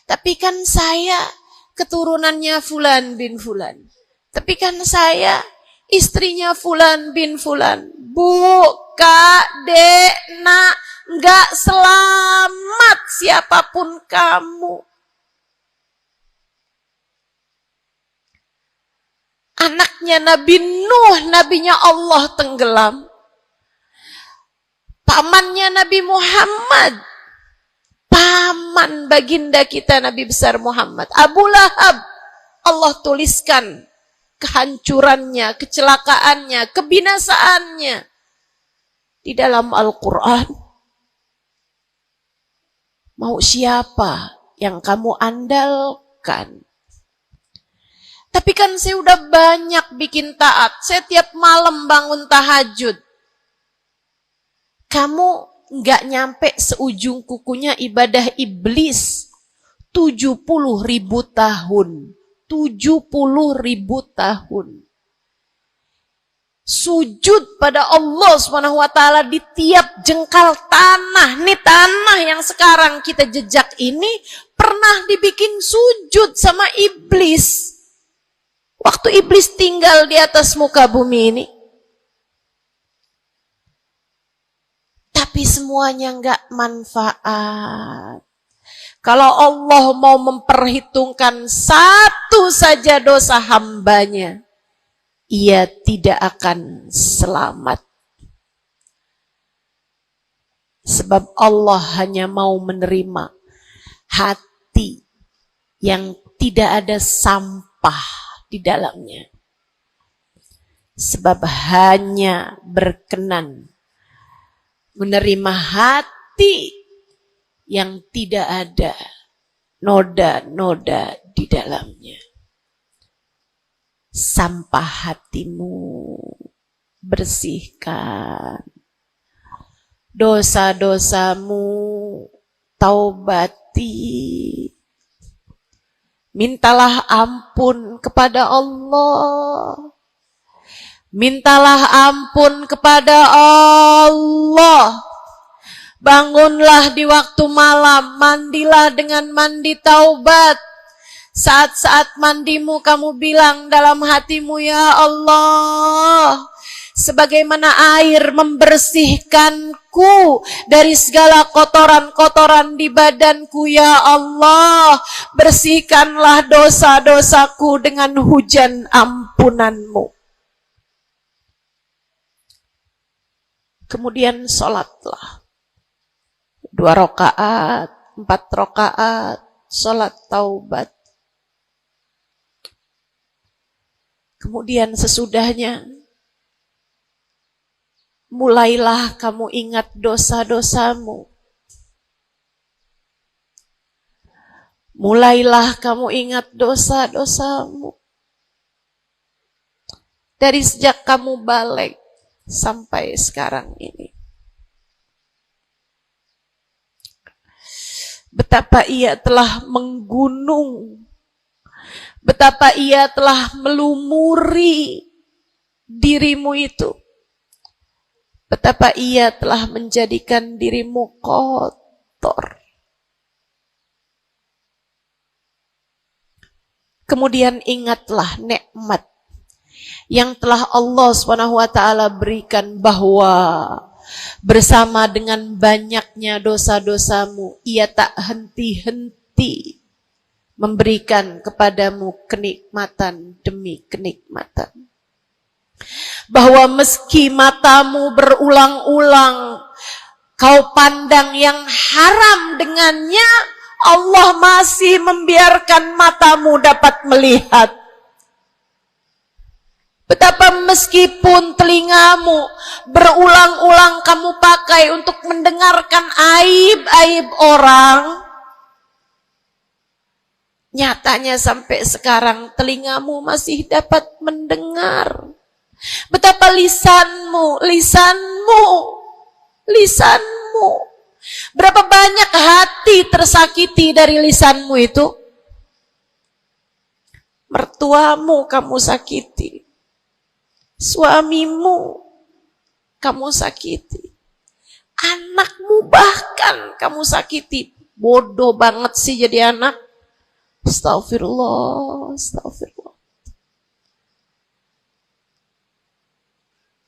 Tapi kan saya keturunannya Fulan bin Fulan. Tapi kan saya istrinya Fulan bin Fulan. Bu, Kak, Dek, Nak, nggak selamat siapapun kamu. Anaknya Nabi Nuh, nabinya Allah tenggelam. Pamannya Nabi Muhammad, paman baginda kita Nabi besar Muhammad, Abu Lahab, Allah tuliskan kehancurannya, kecelakaannya, kebinasaannya di dalam Al-Quran. Mau siapa yang kamu andalkan? Tapi kan saya udah banyak bikin taat. Saya tiap malam bangun tahajud. Kamu nggak nyampe seujung kukunya ibadah iblis. 70.000 tahun. 70.000 tahun. Sujud pada Allah SWT di tiap jengkal tanah. Nih tanah yang sekarang kita jejak ini pernah dibikin sujud sama iblis. Waktu iblis tinggal di atas muka bumi ini. Tapi semuanya nggak manfaat. Kalau Allah mau memperhitungkan satu saja dosa hambanya, ia tidak akan selamat. Sebab Allah hanya mau menerima hati yang tidak ada sampah di dalamnya. Sebab hanya berkenan menerima hati yang tidak ada noda-noda di dalamnya. Sampah hatimu bersihkan. Dosa-dosamu taubati. Mintalah ampun kepada Allah. Mintalah ampun kepada Allah. Bangunlah di waktu malam, mandilah dengan mandi taubat. Saat-saat mandimu kamu bilang dalam hatimu, ya Allah, sebagaimana air membersihkanku dari segala kotoran-kotoran di badanku, ya Allah, bersihkanlah dosa-dosaku dengan hujan ampunanmu. Kemudian sholatlah 2 rakaat, 4 rakaat, sholat taubat. Kemudian sesudahnya, mulailah kamu ingat dosa-dosamu. Mulailah kamu ingat dosa-dosamu. Dari sejak kamu balik sampai sekarang ini. Betapa ia telah menggunung. Betapa ia telah melumuri dirimu itu. Betapa ia telah menjadikan dirimu kotor. Kemudian ingatlah nikmat yang telah Allah SWT berikan, bahwa bersama dengan banyaknya dosa-dosamu, ia tak henti-henti memberikan kepadamu kenikmatan demi kenikmatan. Bahwa meski matamu berulang-ulang kau pandang yang haram dengannya, Allah masih membiarkan matamu dapat melihat. Betapa meskipun telingamu berulang-ulang kamu pakai untuk mendengarkan aib-aib orang, nyatanya sampai sekarang telingamu masih dapat mendengar. Betapa lisanmu. Berapa banyak hati tersakiti dari lisanmu itu. Mertuamu kamu sakiti. Suamimu kamu sakiti. Anakmu bahkan kamu sakiti. Bodoh banget sih jadi anak. Astagfirullah.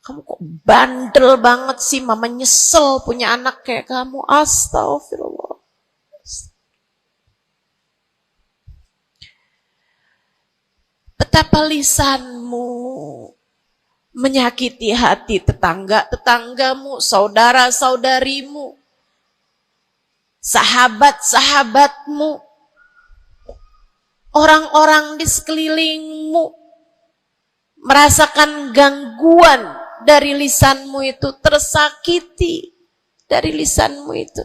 Kamu kok bandel banget sih, mama nyesel punya anak kayak kamu. Astagfirullah. Betapa lisanmu menyakiti hati tetanggamu, saudara-saudarimu, sahabat-sahabatmu, orang-orang di sekelilingmu, merasakan gangguan dari lisanmu itu, tersakiti dari lisanmu itu.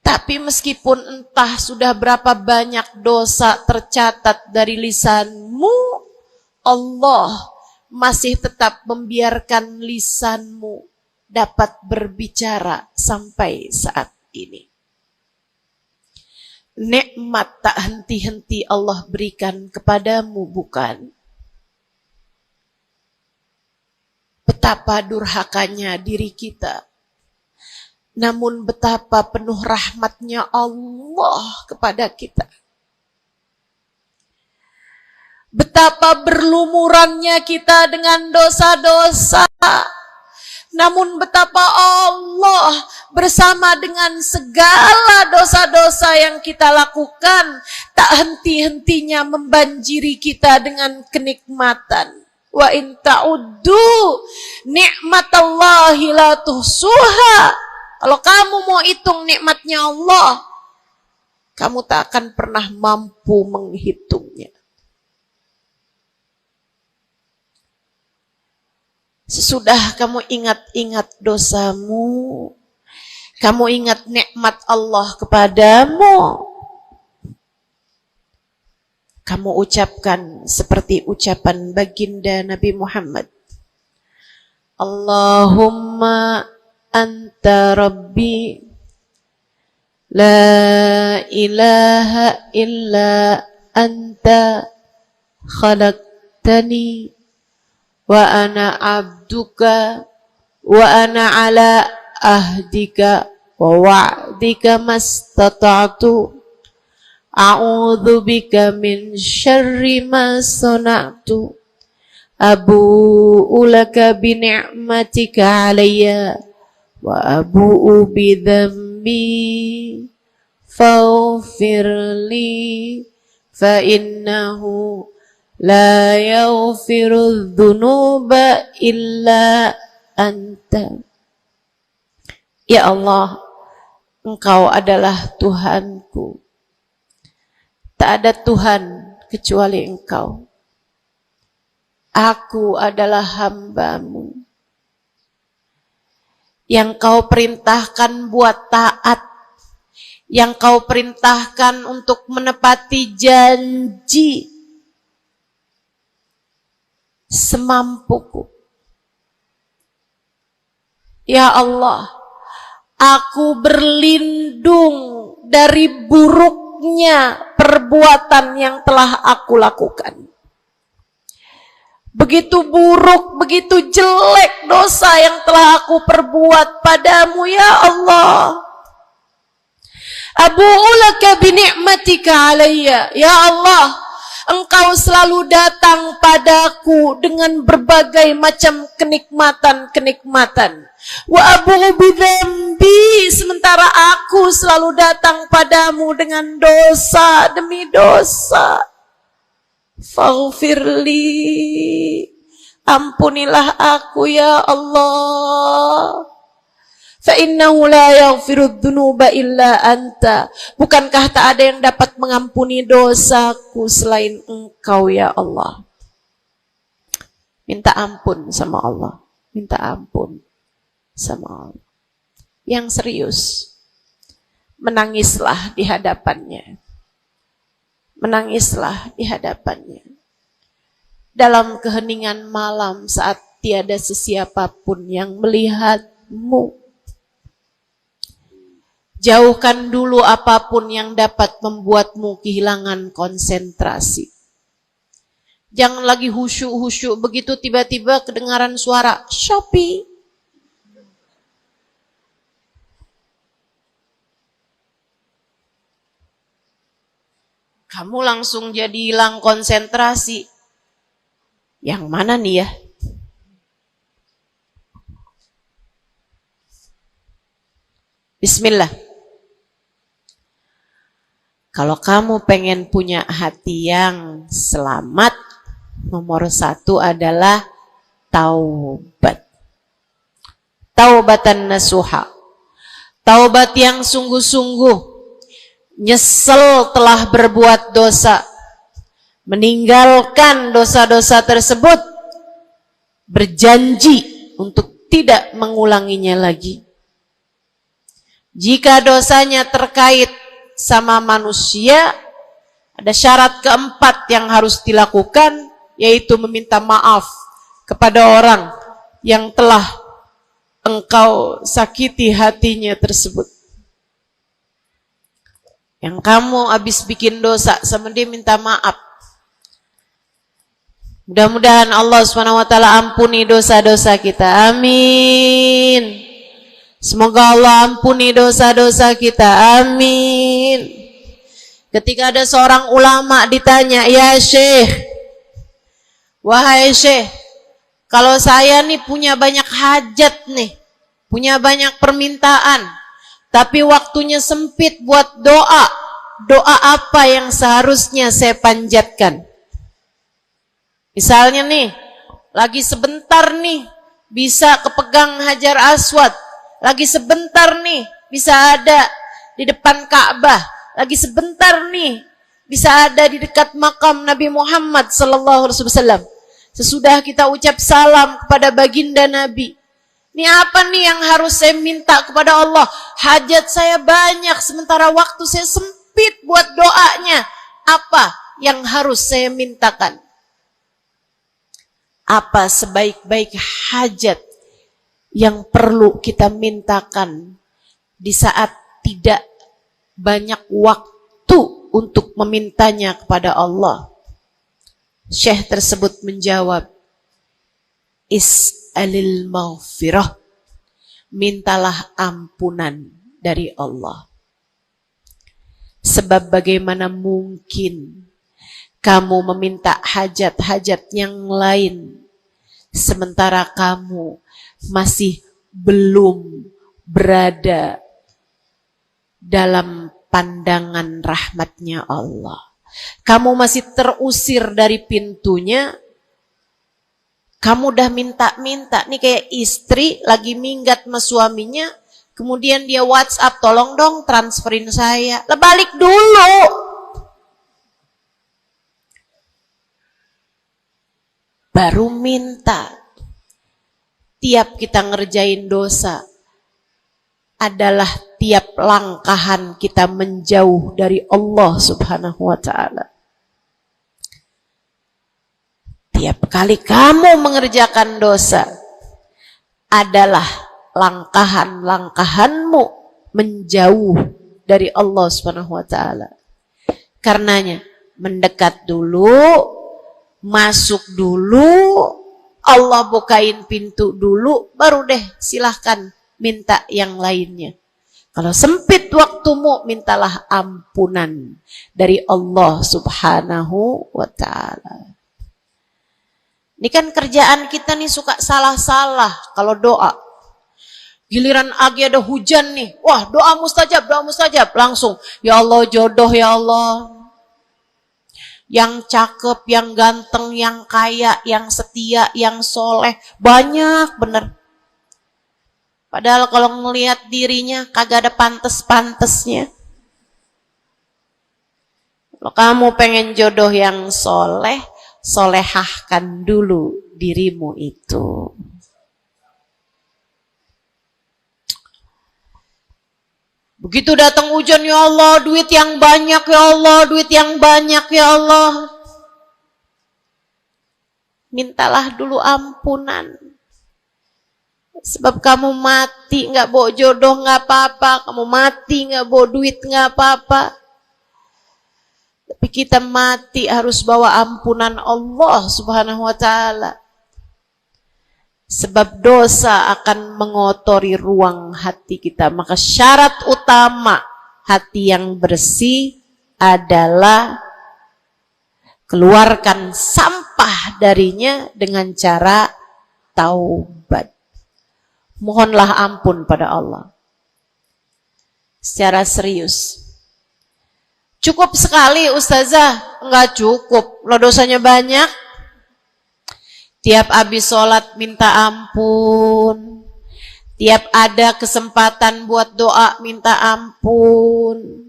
Tapi meskipun entah sudah berapa banyak dosa tercatat dari lisanmu, Allah masih tetap membiarkan lisanmu dapat berbicara sampai saat ini. Nikmat tak henti-henti Allah berikan kepadamu, bukan? Betapa durhakanya diri kita. Namun betapa penuh rahmatnya Allah kepada kita. Betapa berlumurannya kita dengan dosa-dosa. Namun betapa Allah bersama dengan segala dosa-dosa yang kita lakukan, tak henti-hentinya membanjiri kita dengan kenikmatan. Wa in ta'uddu ni'matallahi la tuhsuha. Kalau kamu mau hitung nikmatnya Allah, kamu tak akan pernah mampu menghitungnya. Sesudah kamu ingat-ingat dosamu, kamu ingat nikmat Allah kepadamu, kamu ucapkan seperti ucapan baginda Nabi Muhammad. Allahumma anta rabbi la ilaha illa anta khalaqtani wa ana abduka wa ana ala ahdika wa wa'dika mastata'tu a'udzu bika min syarri ma sana'tu abu'u laka bi ni'matika 'alayya wa abu'u bi dhanbi faghfirli fa innahu la yaghfiru dzunuba illa anta. Ya Allah, Engkau adalah Tuhanku. Tak ada Tuhan kecuali Engkau. Aku adalah hamba-Mu yang Kau perintahkan buat taat, yang Kau perintahkan untuk menepati janji semampuku. Ya Allah, aku berlindung dari buruknya perbuatan yang telah aku lakukan. Begitu buruk, begitu jelek dosa yang telah aku perbuat padamu, ya Allah. Abu'u laka bi ni'matika 'alayya. Ya Allah, Engkau selalu datang padaku dengan berbagai macam kenikmatan-kenikmatan. Wa abu'u bi dzambi, sementara aku selalu datang padamu dengan dosa demi dosa. Faghfirli, ampunilah aku ya Allah. Fa innahu la yaghfiru dzunuba illa anta. Bukankah tak ada yang dapat mengampuni dosaku selain Engkau ya Allah. Minta ampun sama Allah. Minta ampun sama Allah. Yang serius, menangislah di hadapannya. Menangislah di hadapannya. Dalam keheningan malam saat tiada sesiapapun yang melihatmu. Jauhkan dulu apapun yang dapat membuatmu kehilangan konsentrasi. Jangan lagi khusyuk-khusyuk begitu tiba-tiba kedengaran suara Shopee. Kamu langsung jadi hilang konsentrasi. Yang mana nih ya? Bismillah. Kalau kamu pengen punya hati yang selamat, nomor 1 adalah taubat. Taubatan nasuha. Taubat yang sungguh-sungguh. Nyesel telah berbuat dosa. Meninggalkan dosa-dosa tersebut. Berjanji untuk tidak mengulanginya lagi. Jika dosanya terkait sama manusia, ada syarat keempat yang harus dilakukan, yaitu meminta maaf kepada orang yang telah engkau sakiti hatinya tersebut. Yang kamu habis bikin dosa sama dia, minta maaf. Mudah-mudahan Allah SWT ampuni dosa-dosa kita. Amin. Semoga Allah ampuni dosa-dosa kita. Amin. Ketika ada seorang ulama ditanya, ya Syekh, wahai Syekh, kalau saya nih punya banyak hajat nih, punya banyak permintaan, tapi waktunya sempit buat doa, doa apa yang seharusnya saya panjatkan? Misalnya nih, lagi sebentar nih, bisa kepegang Hajar Aswad, lagi sebentar nih, bisa ada di depan Ka'bah, lagi sebentar nih, bisa ada di dekat makam Nabi Muhammad sallallahu alaihi wasallam. Sesudah kita ucap salam kepada baginda Nabi, ini apa nih yang harus saya minta kepada Allah? Hajat saya banyak, sementara waktu saya sempit buat doanya. Apa yang harus saya mintakan? Apa sebaik-baik hajat yang perlu kita mintakan di saat tidak banyak waktu untuk memintanya kepada Allah? Syekh tersebut menjawab, is'alil maghfirah, mintalah ampunan dari Allah. Sebab bagaimana mungkin kamu meminta hajat-hajat yang lain sementara kamu masih belum berada dalam pandangan rahmatnya Allah. Kamu masih terusir dari pintunya. Kamu udah minta-minta. Nih kayak istri lagi minggat sama suaminya. Kemudian dia WhatsApp, tolong dong transferin saya. Lah balik dulu. Baru minta. Tiap kita ngerjain dosa adalah tiap langkahan kita menjauh dari Allah Subhanahu wa ta'ala. Tiap kali kamu mengerjakan dosa adalah langkahan-langkahanmu menjauh dari Allah Subhanahu wa ta'ala. Karenanya mendekat dulu, masuk dulu, Allah bukain pintu dulu, baru deh silahkan minta yang lainnya. Kalau sempit waktumu, mintalah ampunan dari Allah Subhanahu wa ta'ala. Ini kan kerjaan kita nih suka salah-salah kalau doa. Giliran lagi ada hujan nih, wah doa mustajab, langsung. Ya Allah jodoh ya Allah. Yang cakep, yang ganteng, yang kaya, yang setia, yang soleh, banyak bener. Padahal kalau ngelihat dirinya kagak ada pantes-pantesnya. Kalau kamu pengen jodoh yang soleh, solehahkan dulu dirimu itu. Begitu datang hujan, ya Allah, duit yang banyak ya Allah, duit yang banyak ya Allah. Mintalah dulu ampunan. Sebab kamu mati gak bawa jodoh gak apa-apa, kamu mati gak bawa duit gak apa-apa. Tapi kita mati harus bawa ampunan Allah Subhanahu wa ta'ala. Sebab dosa akan mengotori ruang hati kita. Maka syarat utama hati yang bersih adalah Keluarkan sampah darinya dengan cara taubat. Mohonlah ampun pada Allah. Secara serius. Cukup sekali Ustazah? Enggak cukup. Lo dosanya banyak. Tiap habis sholat minta ampun. Tiap ada kesempatan buat doa minta ampun.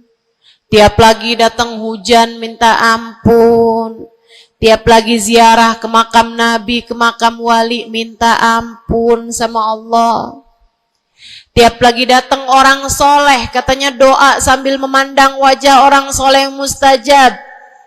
Tiap lagi datang hujan minta ampun. Tiap lagi ziarah ke makam Nabi, ke makam wali minta ampun sama Allah. Tiap lagi datang orang soleh, katanya doa sambil memandang wajah orang soleh mustajab.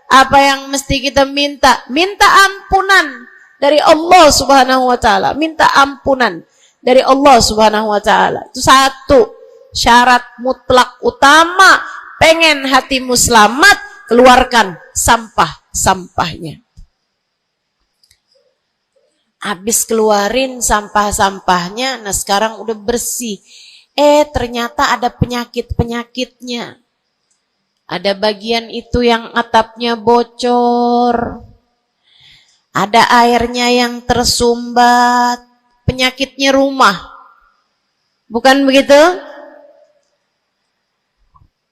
Apa yang mesti kita minta? Minta ampunan dari Allah Subhanahu wa taala. Minta ampunan dari Allah Subhanahu wa taala. Itu satu syarat mutlak utama. Pengen hatimu selamat, keluarkan sampah-sampahnya. Habis keluarin sampah-sampahnya, nah sekarang udah bersih. Ternyata ada penyakit-penyakitnya. Ada bagian itu yang atapnya bocor. Ada airnya yang tersumbat. Penyakitnya rumah. Bukan begitu?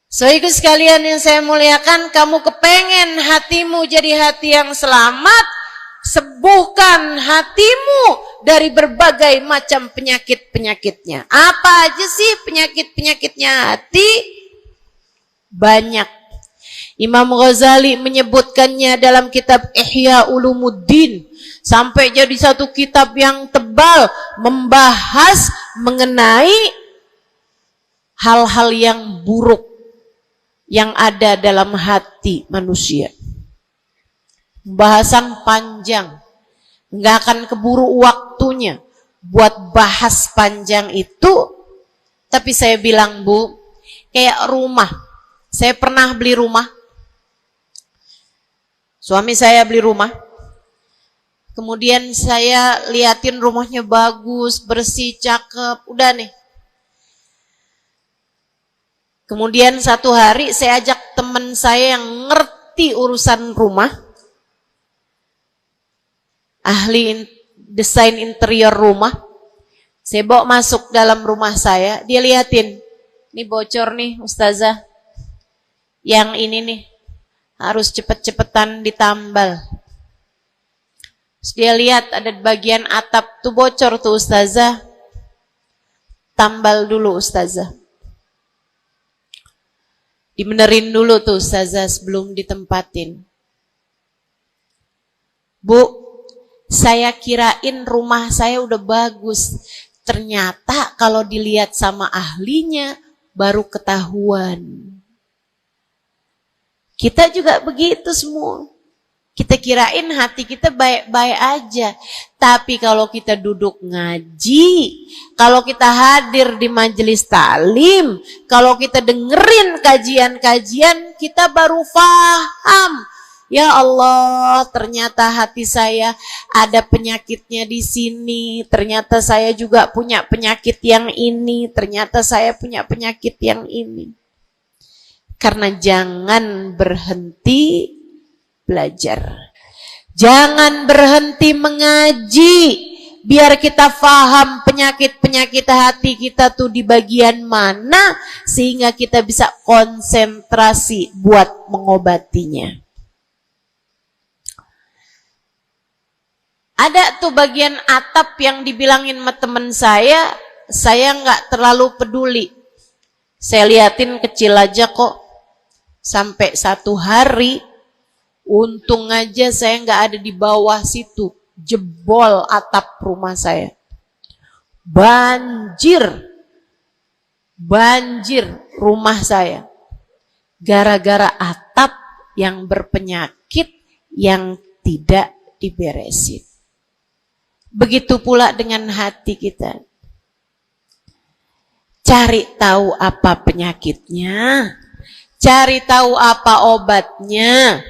Saudaraku sekalian yang saya muliakan, kamu kepengen hatimu jadi hati yang selamat, sembuhkan hatimu dari berbagai macam penyakit-penyakitnya. Apa aja sih penyakit-penyakitnya hati? Banyak. Imam Ghazali menyebutkannya dalam kitab Ihya Ulumuddin. Sampai jadi satu kitab yang tebal membahas mengenai hal-hal yang buruk yang ada dalam hati manusia. Pembahasan panjang, nggak akan keburu waktunya buat bahas panjang itu. Tapi saya bilang, Bu, kayak rumah. Saya pernah beli rumah. Suami saya beli rumah. Kemudian saya liatin rumahnya bagus, bersih, cakep, udah nih. Kemudian satu hari saya ajak teman saya yang ngerti urusan rumah, ahli desain interior rumah. Saya bawa masuk dalam rumah saya, dia liatin, ini bocor nih Ustazah, yang ini nih harus cepet-cepetan ditambal. Terus dia lihat ada bagian atap tuh bocor tuh Ustazah, tambal dulu Ustazah. Dibenerin dulu tuh Ustazah sebelum ditempatin. Bu, saya kirain rumah saya udah bagus. Ternyata kalau dilihat sama ahlinya baru ketahuan. Kita juga begitu semua. Kita kirain hati kita baik-baik aja. Tapi kalau kita duduk ngaji, kalau kita hadir di majelis taklim, kalau kita dengerin kajian-kajian, kita baru paham. Ya Allah, ternyata hati saya ada penyakitnya di sini. Ternyata saya juga punya penyakit yang ini. Ternyata saya punya penyakit yang ini. Karena jangan berhenti belajar. Jangan berhenti mengaji. Biar kita paham penyakit-penyakit hati kita tuh di bagian mana. Sehingga kita bisa konsentrasi buat mengobatinya. Ada tuh bagian atap yang dibilangin sama temen saya nggak terlalu peduli. Saya liatin kecil aja kok. Sampai satu hari, untung aja saya nggak ada di bawah situ, jebol atap rumah saya. Banjir rumah saya. Gara-gara atap yang berpenyakit yang tidak diberesin. Begitu pula dengan hati kita. Cari tahu apa penyakitnya. Cari tahu apa obatnya.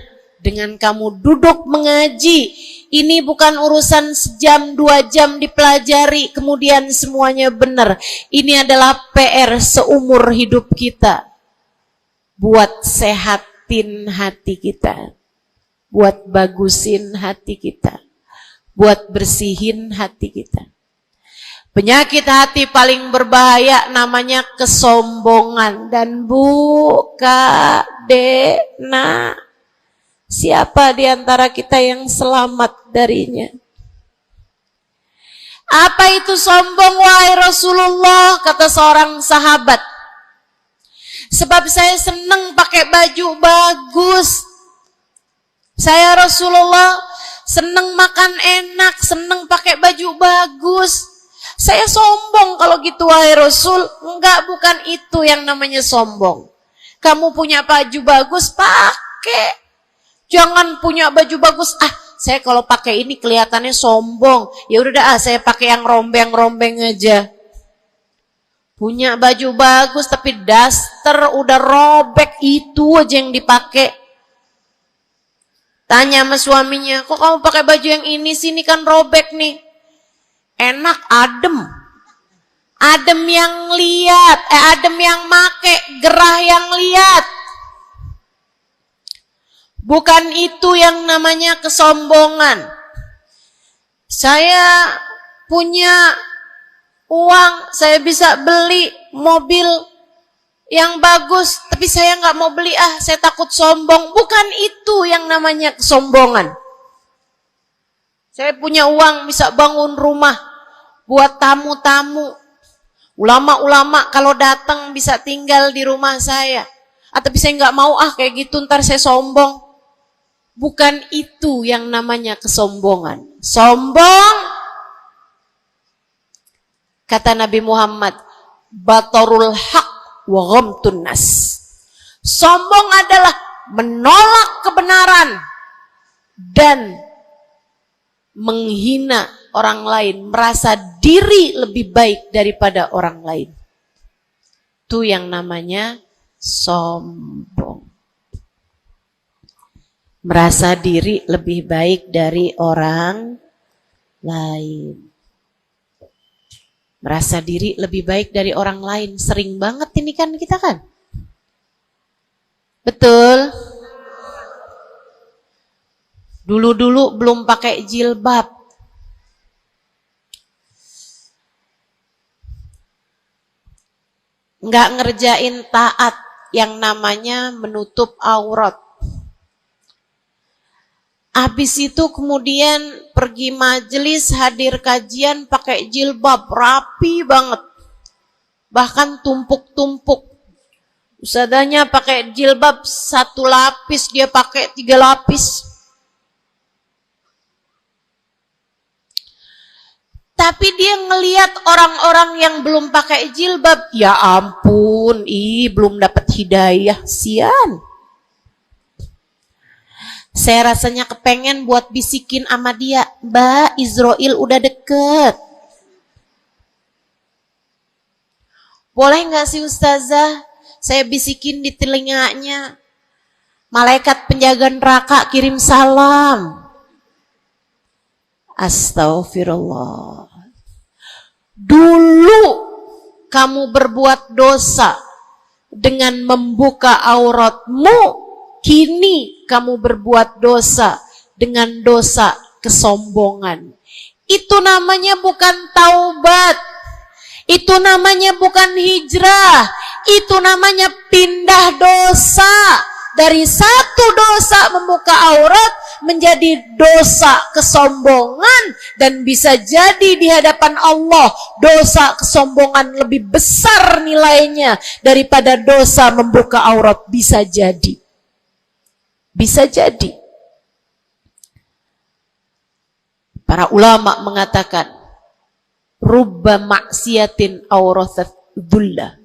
Dengan kamu duduk mengaji. Ini bukan urusan sejam 2 jam dipelajari kemudian semuanya benar. Ini adalah PR seumur hidup kita. Buat sehatin hati kita. buat bagusin hati kita, buat bersihin hati kita. Penyakit hati paling berbahaya namanya kesombongan. Dan Bu, Kak, Dek, Nak, siapa di antara kita yang selamat darinya? Apa itu sombong, wahai Rasulullah? Kata seorang sahabat, sebab saya senang pakai baju bagus. Saya Rasulullah senang makan enak, senang pakai baju bagus. Saya sombong kalau gitu, wahai Rasul. Enggak, bukan itu yang namanya sombong. Kamu punya baju bagus, pakai. Jangan punya baju bagus, saya kalau pakai ini kelihatannya sombong. Ya udah dah, saya pakai yang rombeng-rombeng aja. Punya baju bagus tapi daster udah robek, itu aja yang dipakai. Tanya sama suaminya, kok kamu pakai baju yang ini sih, ini kan robek nih. Enak, adem. Adem yang lihat, adem yang make, gerah yang lihat. Bukan itu yang namanya kesombongan. Saya punya uang, saya bisa beli mobil yang bagus, tapi saya nggak mau beli, saya takut sombong. Bukan itu yang namanya kesombongan. Saya punya uang, bisa bangun rumah buat tamu-tamu. Ulama-ulama kalau datang bisa tinggal di rumah saya. Tapi saya nggak mau, kayak gitu ntar saya sombong. Bukan itu yang namanya kesombongan. Sombong, kata Nabi Muhammad, batarul haq wa ghamtun nas. Sombong adalah menolak kebenaran dan menghina orang lain, merasa diri lebih baik daripada orang lain. Itu yang namanya sombong. Merasa diri lebih baik dari orang lain. Merasa diri lebih baik dari orang lain. Sering banget ini kan kita kan. Betul? Dulu-dulu belum pakai jilbab. Nggak ngerjain taat yang namanya menutup aurat. Habis itu kemudian pergi majelis, hadir kajian pakai jilbab, rapi banget. Bahkan tumpuk-tumpuk. Ustadzanya pakai jilbab 1 lapis, dia pakai 3 lapis. Tapi dia ngelihat orang-orang yang belum pakai jilbab, ya ampun, belum dapat hidayah, sian. Saya rasanya kepengen buat bisikin sama dia, Mbak, Israel udah deket. Boleh gak sih Ustazah, saya bisikin di telinganya, malaikat penjaga neraka kirim salam. Astaghfirullah. Dulu kamu berbuat dosa dengan membuka auratmu, kini kamu berbuat dosa dengan dosa kesombongan. Itu namanya bukan taubat. Itu namanya bukan hijrah. Itu namanya pindah dosa. Dari satu dosa membuka aurat menjadi dosa kesombongan, dan bisa jadi di hadapan Allah dosa kesombongan lebih besar nilainya daripada dosa membuka aurat. Bisa jadi. Bisa jadi. Para ulama mengatakan, rubba maksiatin aurathat dhulla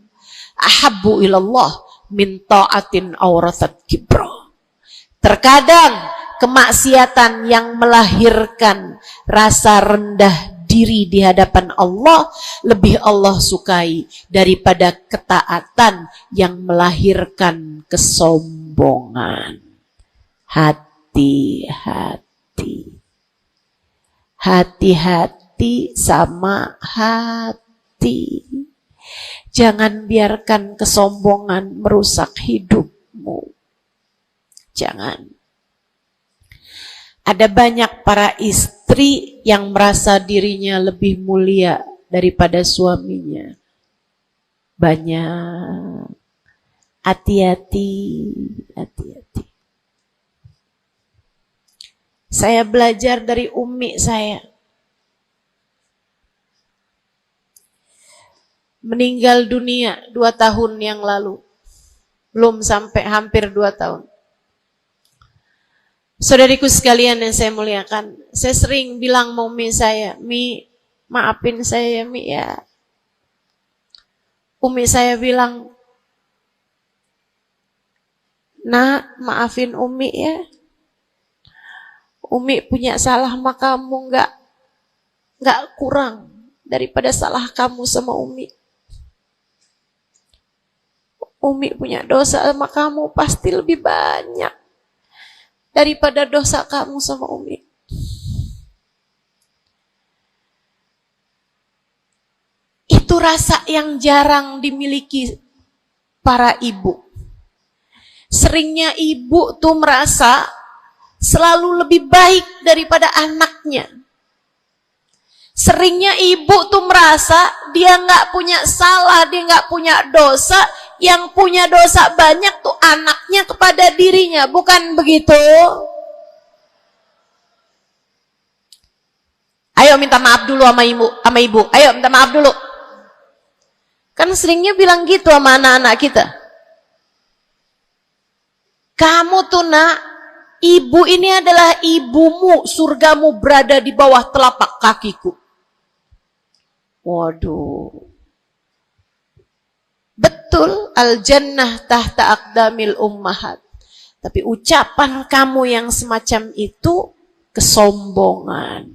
ahabbu ilallah min ta'atin aurathat kibra. Terkadang kemaksiatan yang melahirkan rasa rendah diri di hadapan Allah lebih Allah sukai daripada ketaatan yang melahirkan kesombongan. Hati-hati. Hati-hati sama hati. Jangan biarkan kesombongan merusak hidupmu. Jangan. Ada banyak para istri yang merasa dirinya lebih mulia daripada suaminya. Banyak. Hati-hati, hati-hati. Saya belajar dari umi saya. Meninggal dunia 2 tahun yang lalu. Belum sampai hampir 2 tahun. Saudariku sekalian yang saya muliakan, saya sering bilang sama umi saya, Mi, maafin saya ya Mi ya. Umi saya bilang, Nak, maafin Umi ya. Umi punya salah sama kamu nggak kurang daripada salah kamu sama Umi. Umi punya dosa sama kamu pasti lebih banyak daripada dosa kamu sama Umi. Itu rasa yang jarang dimiliki para ibu. Seringnya ibu tuh merasa selalu lebih baik daripada anaknya. Seringnya ibu tuh merasa dia nggak punya salah, dia nggak punya dosa. Yang punya dosa banyak tuh anaknya kepada dirinya, bukan begitu? Ayo minta maaf dulu sama ibu. Ayo minta maaf dulu. Kan seringnya bilang gitu sama anak-anak kita. Kamu tuh nak, ibu ini adalah ibumu, surgamu berada di bawah telapak kakiku. Waduh. Betul, al-jannah tahta aqdamil ummahat. Tapi ucapan kamu yang semacam itu kesombongan.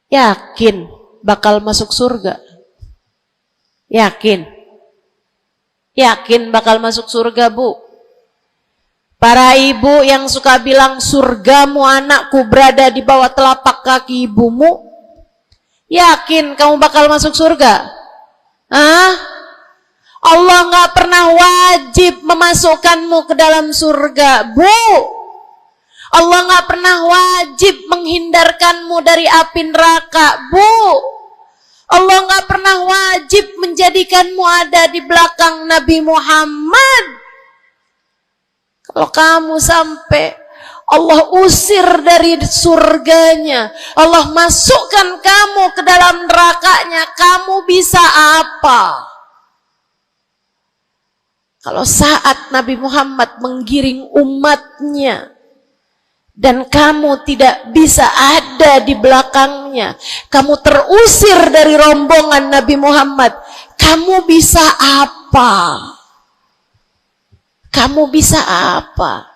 Yakin bakal masuk surga? Yakin? Yakin bakal masuk surga, Bu? Para ibu yang suka bilang surgamu anakku berada di bawah telapak kaki ibumu, yakin kamu bakal masuk surga? Hah? Allah nggak pernah wajib memasukkanmu ke dalam surga, Bu. Allah nggak pernah wajib menghindarkanmu dari api neraka, Bu. Allah nggak pernah wajib menjadikanmu ada di belakang Nabi Muhammad. Kalau kamu sampai Allah usir dari surganya, Allah masukkan kamu ke dalam nerakanya, kamu bisa apa? Kalau saat Nabi Muhammad menggiring umatnya dan kamu tidak bisa ada di belakangnya, kamu terusir dari rombongan Nabi Muhammad, kamu bisa apa? Kamu bisa apa?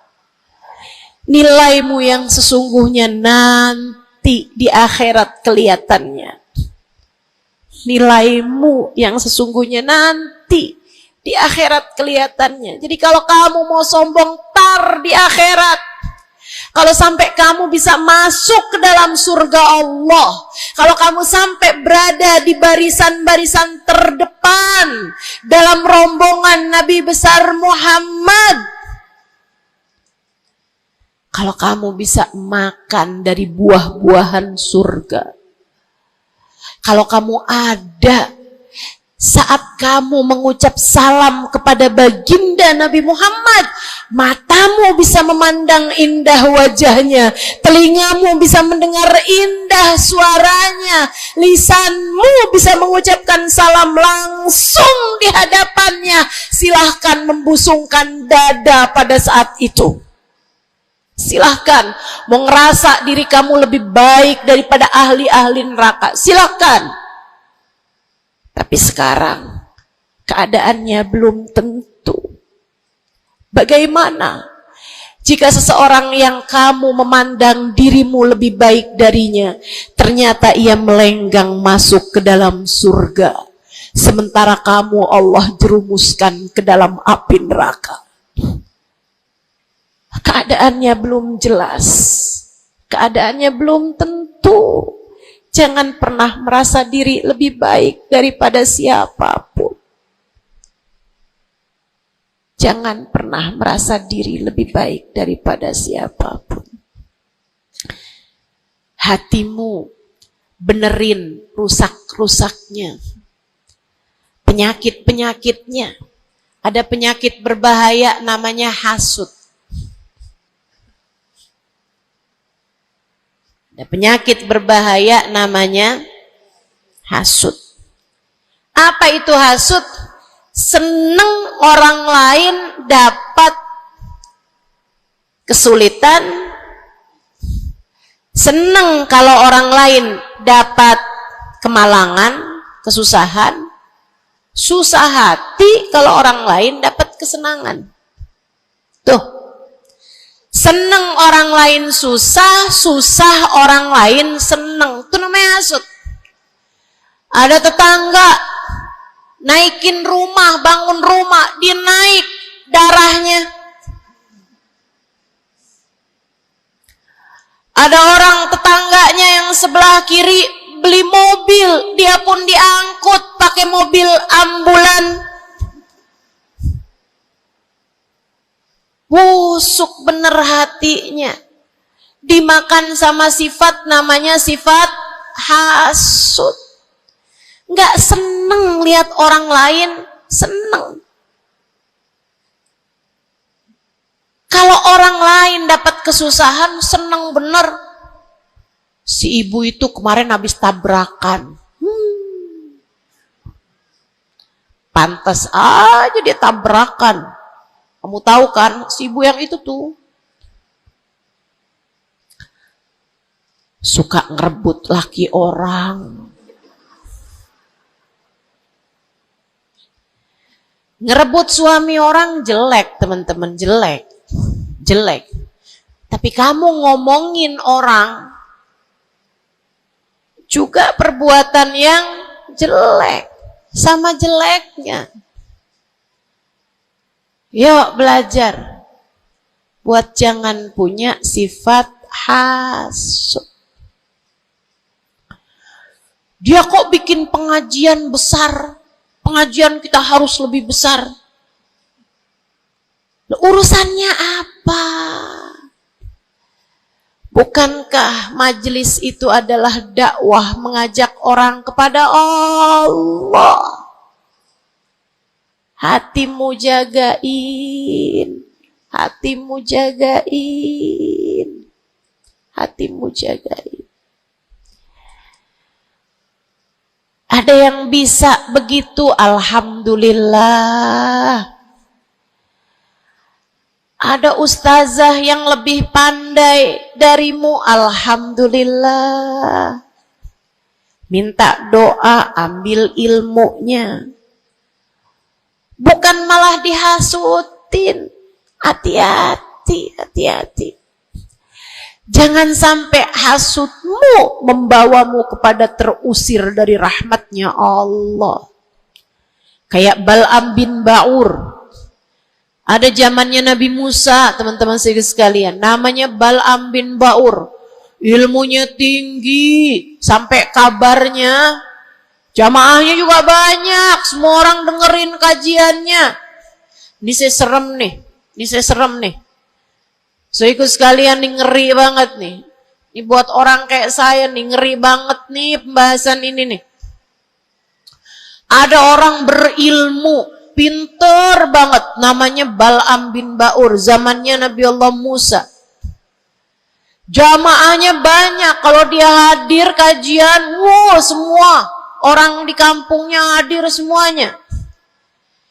Nilaimu yang sesungguhnya nanti di akhirat kelihatannya. Nilaimu yang sesungguhnya nanti di akhirat kelihatannya. Jadi kalau kamu mau sombong tar di akhirat, kalau sampai kamu bisa masuk ke dalam surga Allah, kalau kamu sampai berada di barisan-barisan terdepan dalam rombongan Nabi besar Muhammad, kalau kamu bisa makan dari buah-buahan surga, kalau kamu ada saat kamu mengucap salam kepada baginda Nabi Muhammad, matamu bisa memandang indah wajahnya, telingamu bisa mendengar indah suaranya, lisanmu bisa mengucapkan salam langsung di hadapannya, silahkan membusungkan dada pada saat itu. Silahkan, mau ngerasa diri kamu lebih baik daripada ahli-ahli neraka, silahkan. Tapi sekarang keadaannya belum tentu. Bagaimana jika seseorang yang kamu memandang dirimu lebih baik darinya, ternyata ia melenggang masuk ke dalam surga, sementara kamu Allah jerumuskan ke dalam api neraka? Keadaannya belum jelas, keadaannya belum tentu. Jangan pernah merasa diri lebih baik daripada siapapun. Jangan pernah merasa diri lebih baik daripada siapapun. hatimu, benerin rusak-rusaknya, penyakit-penyakitnya. Ada penyakit berbahaya namanya hasud. Ada penyakit berbahaya namanya hasud. Apa itu hasud? Seneng orang lain dapat kesulitan, seneng kalau orang lain dapat kemalangan, kesusahan, susah hati kalau orang lain dapat kesenangan. Tuh, seneng orang lain susah, susah orang lain seneng. Itu namanya hasud. Ada tetangga naikin rumah, bangun rumah, dia naik darahnya. Ada orang tetangganya yang sebelah kiri beli mobil, dia pun diangkut pakai mobil ambulan. Busuk bener hatinya. Dimakan sama sifat namanya sifat hasud. Nggak seneng lihat orang lain seneng. Kalau orang lain dapat kesusahan, seneng bener. Si ibu itu kemarin habis tabrakan. Pantas aja dia tabrakan. Kamu tahu kan, si ibu yang itu tuh suka ngerebut laki orang. Ngerebut suami orang jelek, teman-teman, jelek. Tapi kamu ngomongin orang juga perbuatan yang jelek, sama jeleknya. Yuk belajar buat jangan punya sifat hasud. Dia kok bikin pengajian besar, pengajian kita harus lebih besar. Urusannya apa? Bukankah majelis itu adalah dakwah mengajak orang kepada Allah? Hatimu jagain, hatimu jagain, hatimu jagain. Ada yang bisa begitu, alhamdulillah. Ada ustazah yang lebih pandai darimu, alhamdulillah. Minta doa, ambil ilmunya. Bukan malah dihasutin. Hati-hati, hati-hati. Jangan sampai hasutmu membawamu kepada terusir dari rahmatnya Allah. Kayak Bal'am bin Ba'ur. Ada zamannya Nabi Musa, teman-teman sekalian. Namanya Bal'am bin Ba'ur. Ilmunya tinggi. Sampai kabarnya, jamaahnya juga banyak. Semua orang dengerin kajiannya. Ini saya serem nih. Ini saya serem nih. So ikut sekalian nih, ngeri banget nih. Ini buat orang kayak saya nih, ngeri banget nih pembahasan ini nih. Ada orang berilmu, pinter banget, namanya Bal'am bin Ba'ur, zamannya Nabi Allah Musa. Jamaahnya banyak, kalau dia hadir kajian, semua orang di kampungnya hadir semuanya.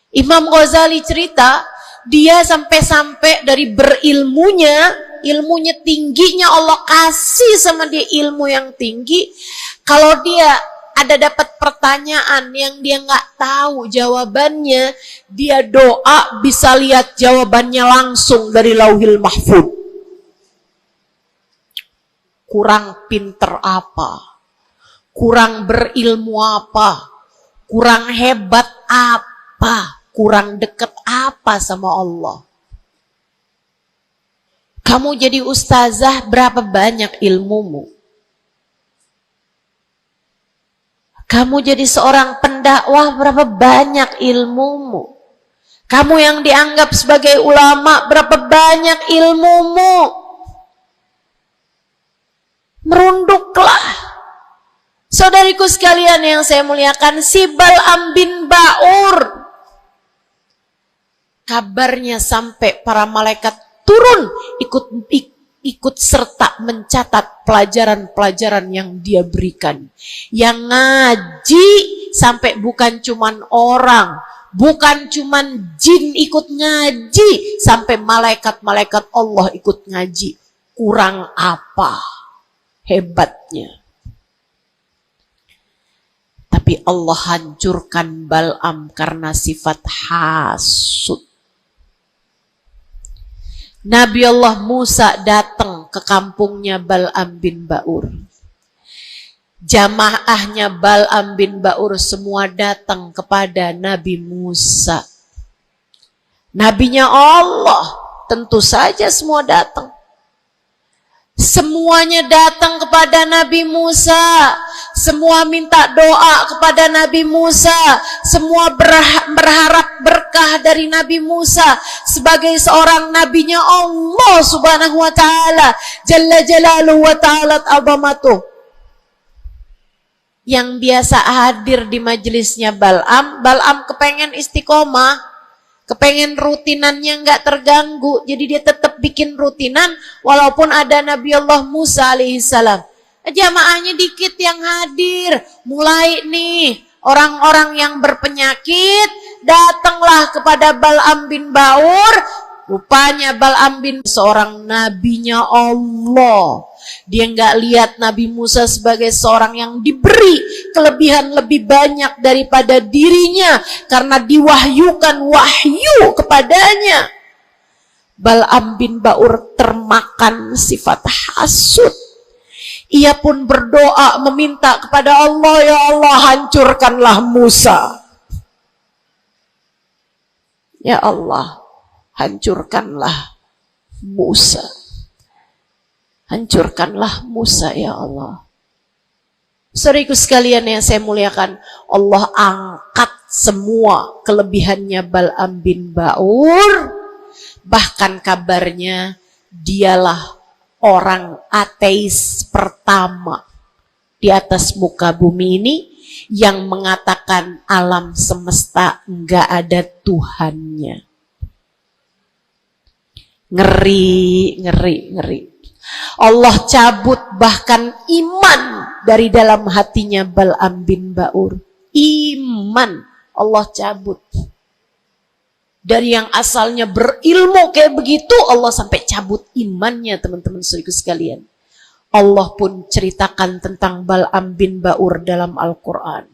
Imam Ghazali cerita, dia sampai-sampai dari berilmunya, ilmunya tingginya, Allah kasih sama dia ilmu yang tinggi. Kalau dia ada dapat pertanyaan yang dia nggak tahu jawabannya, dia doa bisa lihat jawabannya langsung dari Lauhil Mahfuz. Kurang pinter apa? Kurang berilmu apa? Kurang hebat apa? Kurang dekat apa sama Allah? Kamu jadi ustazah, berapa banyak ilmumu? Kamu jadi seorang pendakwah, berapa banyak ilmumu? Kamu yang dianggap sebagai ulama, berapa banyak ilmumu? Merunduk Saudariku sekalian yang saya muliakan, si Bal'am bin Ba'ur, kabarnya sampai para malaikat turun ikut serta mencatat pelajaran-pelajaran yang dia berikan. Yang ngaji sampai bukan cuman orang, bukan cuman jin ikut ngaji, sampai malaikat-malaikat Allah ikut ngaji. Kurang apa hebatnya? Tapi Allah hancurkan Bal'am karena sifat hasud. Nabi Allah Musa datang ke kampungnya Bal'am bin Ba'ur. Jamaahnya Bal'am bin Ba'ur semua datang kepada Nabi Musa. Nabinya Allah, tentu saja semua datang. Semuanya datang kepada Nabi Musa. Semua minta doa kepada Nabi Musa. Semua berharap berkah dari Nabi Musa sebagai seorang nabinya Allah Subhanahu wa ta'ala. Jalla jalaluhu wa ta'alat azamatuh. Yang biasa hadir di majelisnya Bal'am kepengen istiqomah. Kepengen rutinannya nggak terganggu, jadi dia tetap bikin rutinan walaupun ada Nabi Allah Musa alaihissalam. Jamaahnya dikit yang hadir, mulai nih orang-orang yang berpenyakit datanglah kepada Bal'am bin Ba'ur. Rupanya Bal'am bin seorang nabinya Allah. Dia nggak lihat Nabi Musa sebagai seorang yang diberi kelebihan lebih banyak daripada dirinya karena diwahyukan wahyu kepadanya. Bal'am bin Ba'ur termakan sifat hasud. Ia pun berdoa meminta kepada Allah, ya Allah hancurkanlah Musa. Ya Allah, hancurkanlah Musa. Hancurkanlah Musa ya Allah. Saudaraku sekalian yang saya muliakan, Allah angkat semua kelebihannya Bal'am bin Ba'ur. Bahkan kabarnya dialah orang ateis pertama di atas muka bumi ini yang mengatakan alam semesta enggak ada Tuhannya. Ngeri. Allah cabut bahkan iman dari dalam hatinya Bal'am bin Ba'ur. Iman Allah cabut. Dari yang asalnya berilmu kayak begitu, Allah sampai cabut imannya, teman-teman saudaraku sekalian. Allah pun ceritakan tentang Bal'am bin Ba'ur dalam Al-Quran.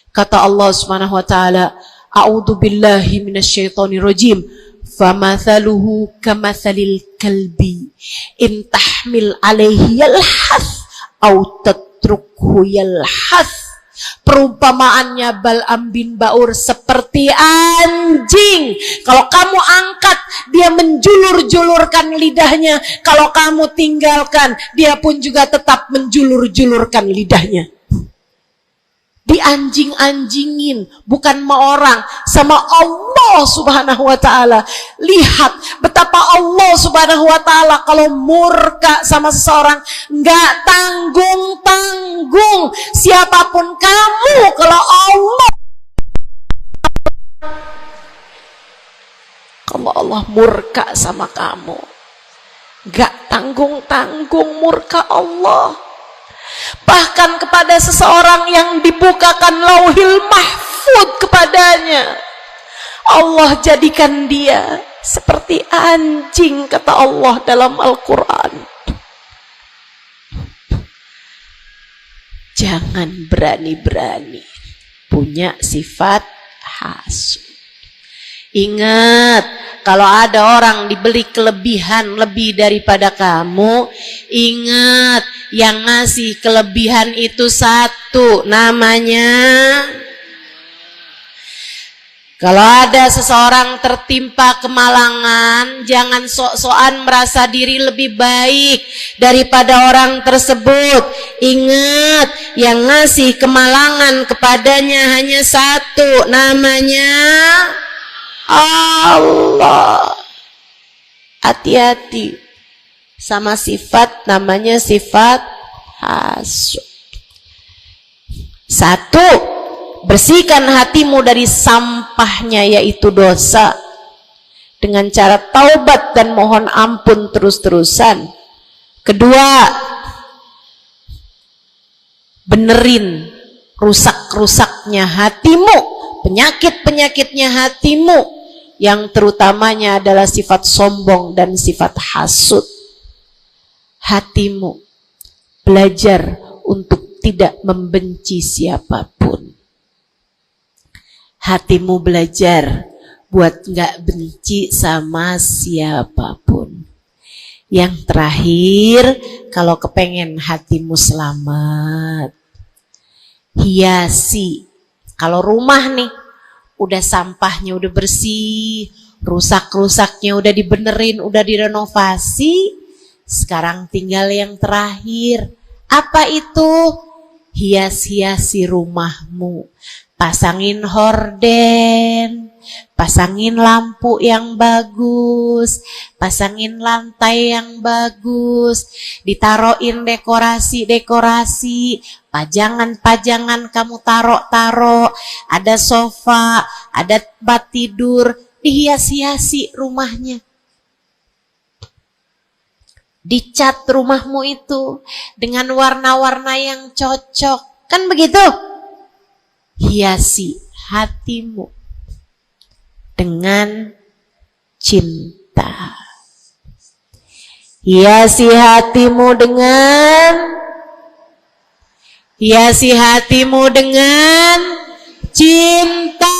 Kata Allah Subhanahu wa ta'ala, A'udzu billahi minasyaitonir rajim. Famathaluhu kamathalil kalbi in tahmil alaihi yalhath au tatrukhu yalhath. Perumpamaannya Bal'am bin Ba'ur seperti anjing. Kalau kamu angkat, dia menjulur-julurkan lidahnya. Kalau kamu tinggalkan, dia pun juga tetap menjulur-julurkan lidahnya. Dianjing-anjingin, bukan sama orang, sama Allah Subhanahu wa ta'ala. Lihat betapa Allah Subhanahu wa ta'ala kalau murka sama seseorang nggak tanggung-tanggung. Siapapun kamu, kalau Allah murka sama kamu, nggak tanggung-tanggung murka Allah. Bahkan kepada seseorang yang dibukakan lauhil mahfud kepadanya, Allah jadikan dia seperti anjing, kata Allah dalam Al-Quran. Jangan berani-berani punya sifat hasud. Ingat, kalau ada orang diberi kelebihan lebih daripada kamu, ingat, yang ngasih kelebihan itu satu, namanya. Kalau ada seseorang tertimpa kemalangan, jangan sok-sokan merasa diri lebih baik daripada orang tersebut. Ingat, yang ngasih kemalangan kepadanya hanya satu, namanya Allah. Hati-hati sama sifat namanya sifat hasud. Satu, bersihkan hatimu dari sampahnya yaitu dosa dengan cara taubat dan mohon ampun terus-terusan. Kedua, benerin rusak-rusaknya hatimu, penyakit-penyakitnya hatimu, yang terutamanya adalah sifat sombong dan sifat hasud. Hatimu belajar untuk tidak membenci siapapun. Hatimu belajar buat gak benci sama siapapun. Yang terakhir, kalau kepengen hatimu selamat, hiasi. Kalau rumah nih, udah sampahnya udah bersih, rusak-rusaknya udah dibenerin, udah direnovasi, sekarang tinggal yang terakhir. Apa itu? Hias-hiasi rumahmu. Pasangin horden, pasangin lampu yang bagus, pasangin lantai yang bagus, ditaruhin dekorasi-dekorasi, pajangan-pajangan kamu taruh-taruh, ada sofa, ada tempat tidur, dihias-hiasi rumahnya. Dicat rumahmu itu dengan warna-warna yang cocok. Kan begitu? Hiasi hatimu dengan cinta. Hiasi hatimu dengan cinta.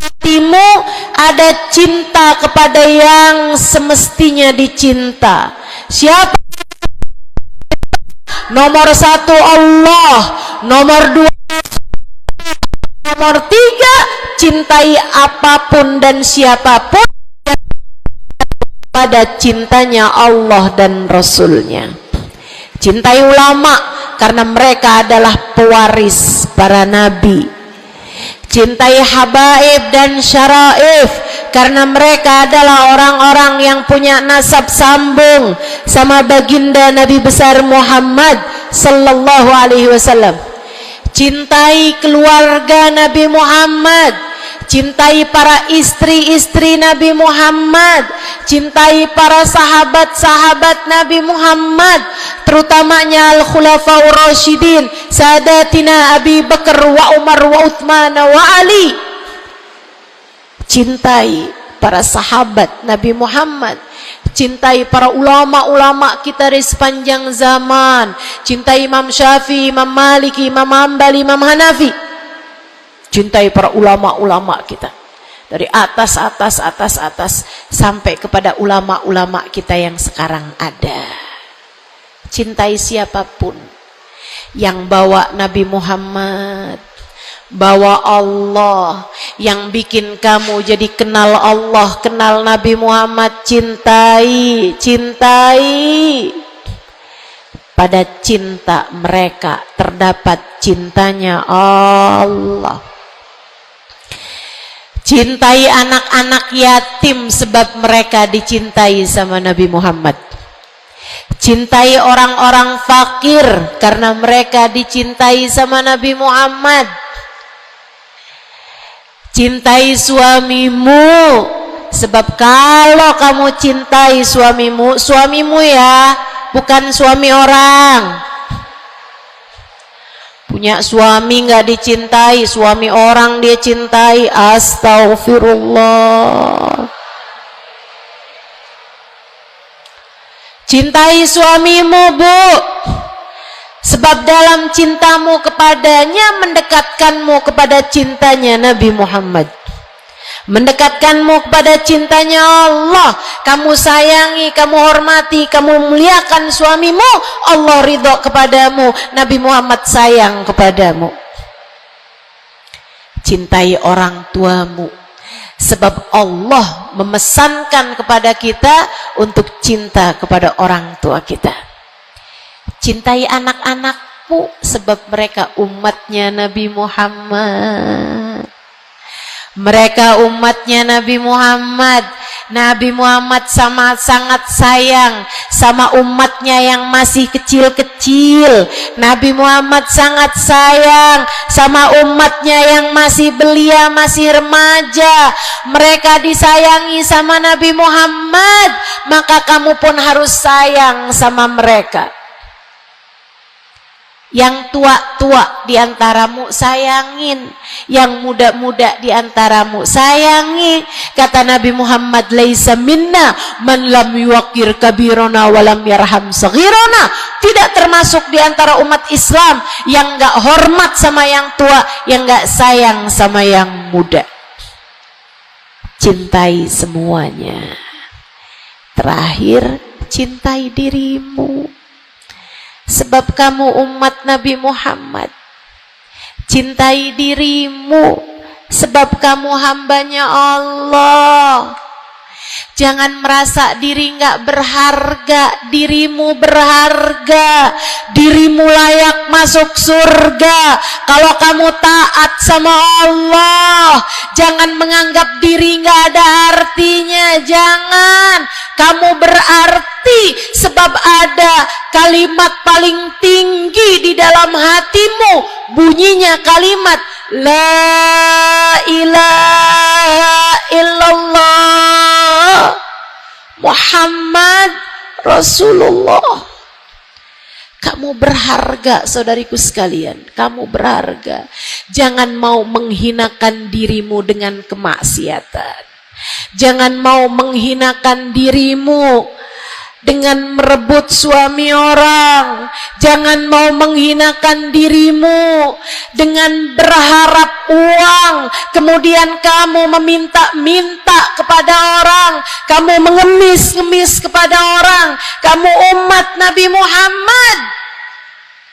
Hatimu ada cinta kepada yang semestinya dicinta. Siapa? Nomor satu Allah, nomor dua, nomor tiga, cintai apapun dan siapapun pada cintanya Allah dan Rasulnya. Cintai ulama karena mereka adalah pewaris para nabi. Cintai habaib dan syaraif karena mereka adalah orang-orang yang punya nasab sambung sama baginda Nabi besar Muhammad sallallahu alaihi wasallam. Cintai keluarga Nabi Muhammad, cintai para istri-istri Nabi Muhammad, cintai para sahabat-sahabat Nabi Muhammad, terutamanya al-khulafaur rasyidin, sadatina Abi Bakar wa Umar wa Uthman wa Ali. Cintai para sahabat Nabi Muhammad, cintai para ulama-ulama kita di sepanjang zaman, cintai Imam Syafi'i, Imam Maliki, Imam Hambali, Imam Hanafi. Cintai para ulama-ulama kita dari atas sampai kepada ulama-ulama kita yang sekarang ada. Cintai siapapun yang bawa Nabi Muhammad, bawa Allah, yang bikin kamu jadi kenal Allah, kenal Nabi Muhammad. Cintai. Pada cinta mereka terdapat cintanya Allah. Cintai anak-anak yatim sebab mereka dicintai sama Nabi Muhammad. Cintai orang-orang fakir karena mereka dicintai sama Nabi Muhammad. Cintai suamimu sebab kalau kamu cintai suamimu ya, bukan suami orang. Punya suami nggak dicintai, suami orang dia cintai. Astaghfirullah. Cintai suamimu, Bu, sebab dalam cintamu kepadanya mendekatkanmu kepada cintanya Nabi Muhammad, mendekatkanmu kepada cintanya Allah. Kamu sayangi, kamu hormati, kamu muliakan suamimu, Allah ridho kepadamu, Nabi Muhammad sayang kepadamu. Cintai orang tuamu sebab Allah memesankan kepada kita untuk cinta kepada orang tua kita. Cintai anak-anakmu sebab mereka umatnya Nabi Muhammad. Mereka umatnya Nabi Muhammad. Nabi Muhammad sangat sayang sama umatnya yang masih kecil-kecil. kecil. Nabi Muhammad sangat sayang sama umatnya yang masih belia, masih remaja. Mereka disayangi sama Nabi Muhammad, maka kamu pun harus sayang sama mereka. Yang tua-tua di antaramu sayangin, yang muda-muda di antaramu sayangi. Kata Nabi Muhammad, laisa minna man lam yuqir kabirona wa lam yarham saghirona. Tidak termasuk di antara umat Islam yang enggak hormat sama yang tua, yang enggak sayang sama yang muda. Cintai semuanya. Terakhir, cintai dirimu. Sebab kamu umat Nabi Muhammad. Cintai dirimu. Sebab kamu hambanya Allah. Jangan merasa diri nggak berharga. Dirimu berharga. Dirimu layak masuk surga kalau kamu taat sama Allah. Jangan menganggap diri nggak ada artinya. Jangan. Kamu berarti sebab ada kalimat paling tinggi di dalam hatimu. Bunyinya kalimat La ilaha illallah Muhammad Rasulullah. Kamu berharga, saudariku sekalian. Kamu berharga. Jangan mau menghinakan dirimu dengan kemaksiatan. Jangan mau menghinakan dirimu dengan merebut suami orang. Jangan mau menghinakan dirimu dengan berharap uang. Kemudian kamu meminta-minta kepada orang. Kamu mengemis-ngemis kepada orang. Kamu umat Nabi Muhammad.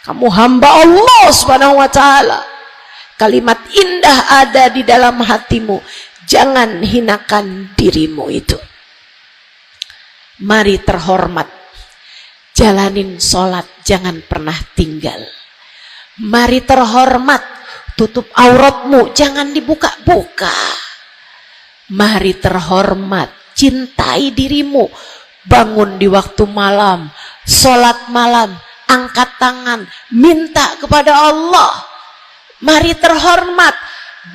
Kamu hamba Allah Subhanahu wa ta'ala. Kalimat indah ada di dalam hatimu. Jangan hinakan dirimu itu. Mari terhormat, jalanin sholat, jangan pernah tinggal. Mari terhormat, tutup auratmu, jangan dibuka-buka. Mari terhormat, cintai dirimu, bangun di waktu malam, sholat malam, angkat tangan, minta kepada Allah. Mari terhormat,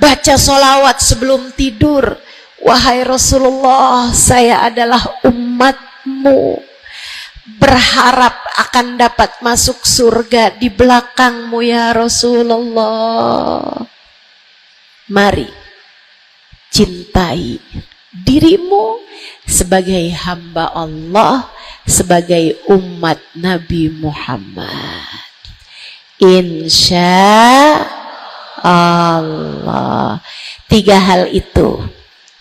baca sholawat sebelum tidur. Wahai Rasulullah, saya adalah umatmu, berharap akan dapat masuk surga di belakangmu ya Rasulullah. Mari cintai dirimu sebagai hamba Allah, sebagai umat Nabi Muhammad. Insya Allah. 3 hal itu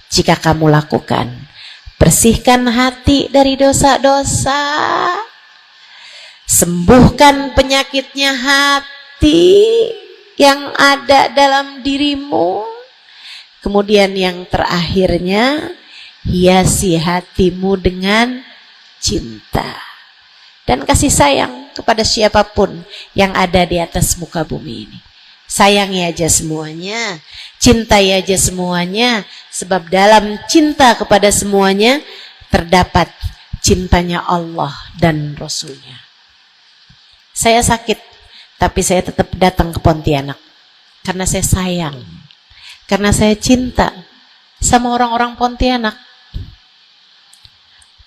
jika kamu lakukan, bersihkan hati dari dosa-dosa, sembuhkan penyakitnya hati yang ada dalam dirimu. Kemudian yang terakhirnya, hiasi hatimu dengan cinta dan kasih sayang kepada siapapun yang ada di atas muka bumi ini. Sayangi aja semuanya, cintai aja semuanya, sebab dalam cinta kepada semuanya terdapat cintanya Allah dan Rasulnya. Saya sakit, tapi saya tetap datang ke Pontianak karena saya sayang, karena saya cinta sama orang-orang Pontianak.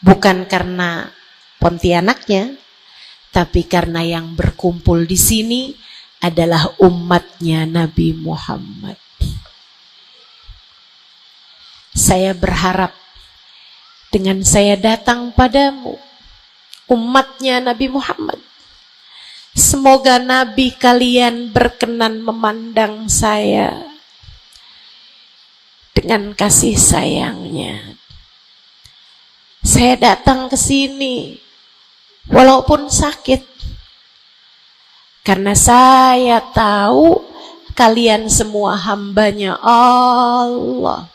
Bukan karena Pontianaknya, tapi karena yang berkumpul di sini adalah umatnya Nabi Muhammad. Saya berharap dengan saya datang padamu, umatnya Nabi Muhammad, semoga Nabi kalian berkenan memandang saya dengan kasih sayangnya. Saya datang ke sini walaupun sakit, karena saya tahu kalian semua hambanya Allah.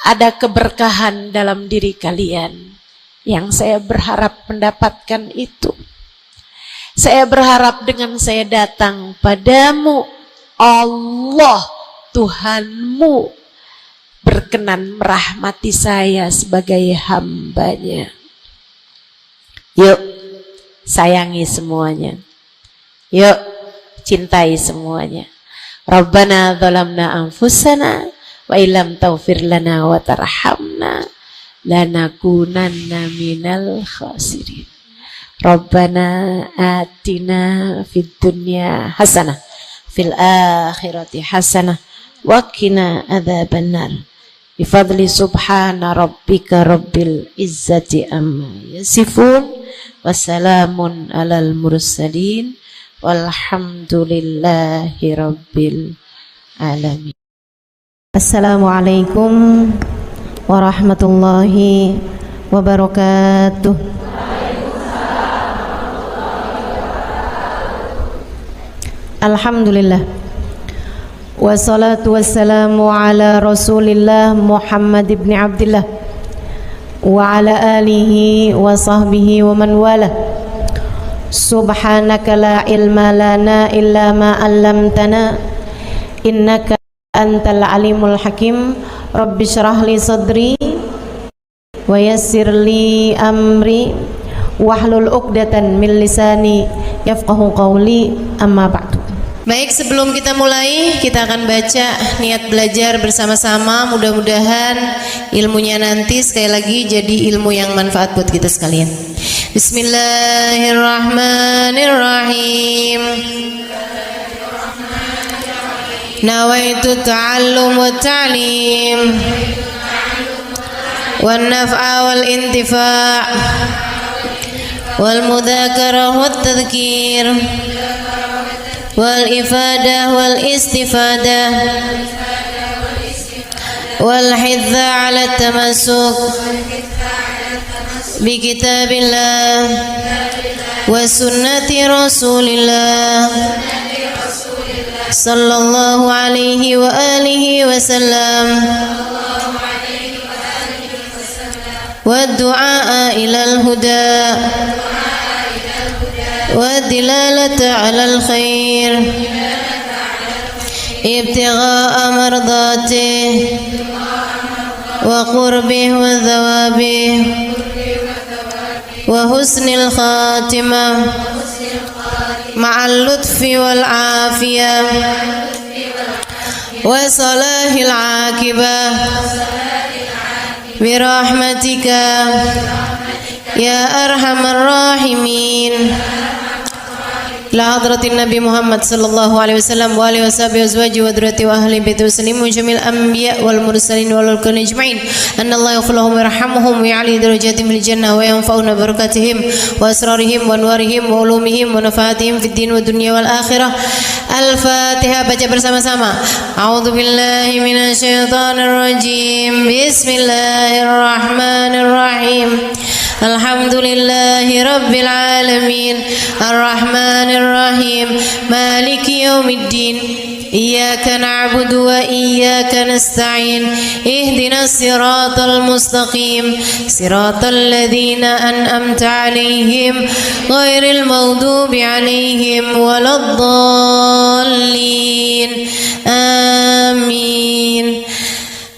Ada keberkahan dalam diri kalian yang saya berharap mendapatkan itu. Saya berharap dengan saya datang padamu, Allah Tuhanmu berkenan merahmati saya sebagai hambanya. Yuk, sayangi semuanya. Yuk, cintai semuanya. Rabbana zalamna anfusana wa illam taghfir lana wa tarhamna lanakunanna minal khasirin. Rabbana atina fid dunya hasanah fil akhirati hasanah wa qina adzabannar. Bifadli subhana rabbika rabbil izzati amma yasifun wassalamun alal mursalin walhamdulillahi rabbil alamin. Assalamualaikum warahmatullahi wabarakatuh. Alhamdulillah. Wassalatu wassalamu ala Rasulillah Muhammad ibn Abdullah wa ala alihi wa sahbihi wa man wala. Subhanaka la ilma lana illa ma 'allamtana innaka antal alimul hakim. Rabbi syrah li sadri wa yassir li amri wahlul 'uqdatan min lisani yafqahu qawli, amma ba'du. Baik, sebelum kita mulai, kita akan baca niat belajar bersama-sama. Mudah-mudahan ilmunya nanti sekali lagi jadi ilmu yang manfaat buat kita sekalian. Bismillahirrahmanirrahim. Nawaitu ta'allum wa ta'lim wan naf'a wal intifa' wal mudzakarah wat tadhkir wal ifadah wal istifadah wal hidza ala tamassuk bi kitabillah wa sunnati rasulillah sallallahu alaihi wa alihi wasallam wa du'a ilal huda والدلالة على الخير ابتغاء مرضاته وقربه وثوابه وحسن الخاتمة مع اللطف والعافية وصلاح العاقبة برحمتك يا أرحم الراحمين. إلى حضرة النبي محمد صلى الله عليه وسلم وآله وصحبه وأزواجه وذريته وأهل بيته وسلم وجميع الأنبياء والمرسلين والملائكة أجمعين أن الله يغفر لهم ويرحمهم ويعلي درجاتهم في الجنة وينفعنا ببركاتهم وأسرارهم وأنوارهم وعلومهم ونفعاتهم في الدين والدنيا والآخرة. Al-Fatihah, baca bersama-sama. A'udzu billahi minasyaitonir rajim. Bismillahirrahmanirrahim. Alhamdulillahi rabbil alamin. Ar-Rahmanir Rahim. Maliki yaumiddin. Iyyaka na'budu wa iyyaka nasta'in. Ihdinas siratal mustaqim. Siratal ladzina an'amta 'alaihim ghairil maghdubi 'alaihim waladdallin. Amin.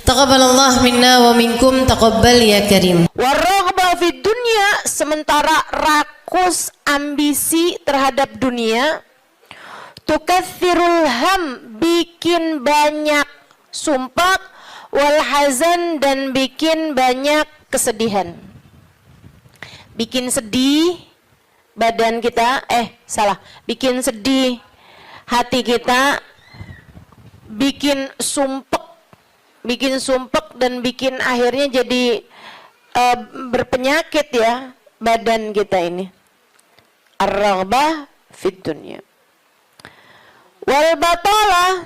Taqabbalallah minna wa minkum, taqabbal ya karim. Warraghbah fid dunya, sementara rakus ambisi terhadap dunia, tukatsirul ham, bikin banyak sumpah, wal hazan, dan bikin banyak kesedihan. Bikin sedih badan kita, bikin sedih hati kita, bikin sumpek dan bikin akhirnya jadi berpenyakit ya badan kita ini. Ar-raghbah fid dunya. Wal batalah,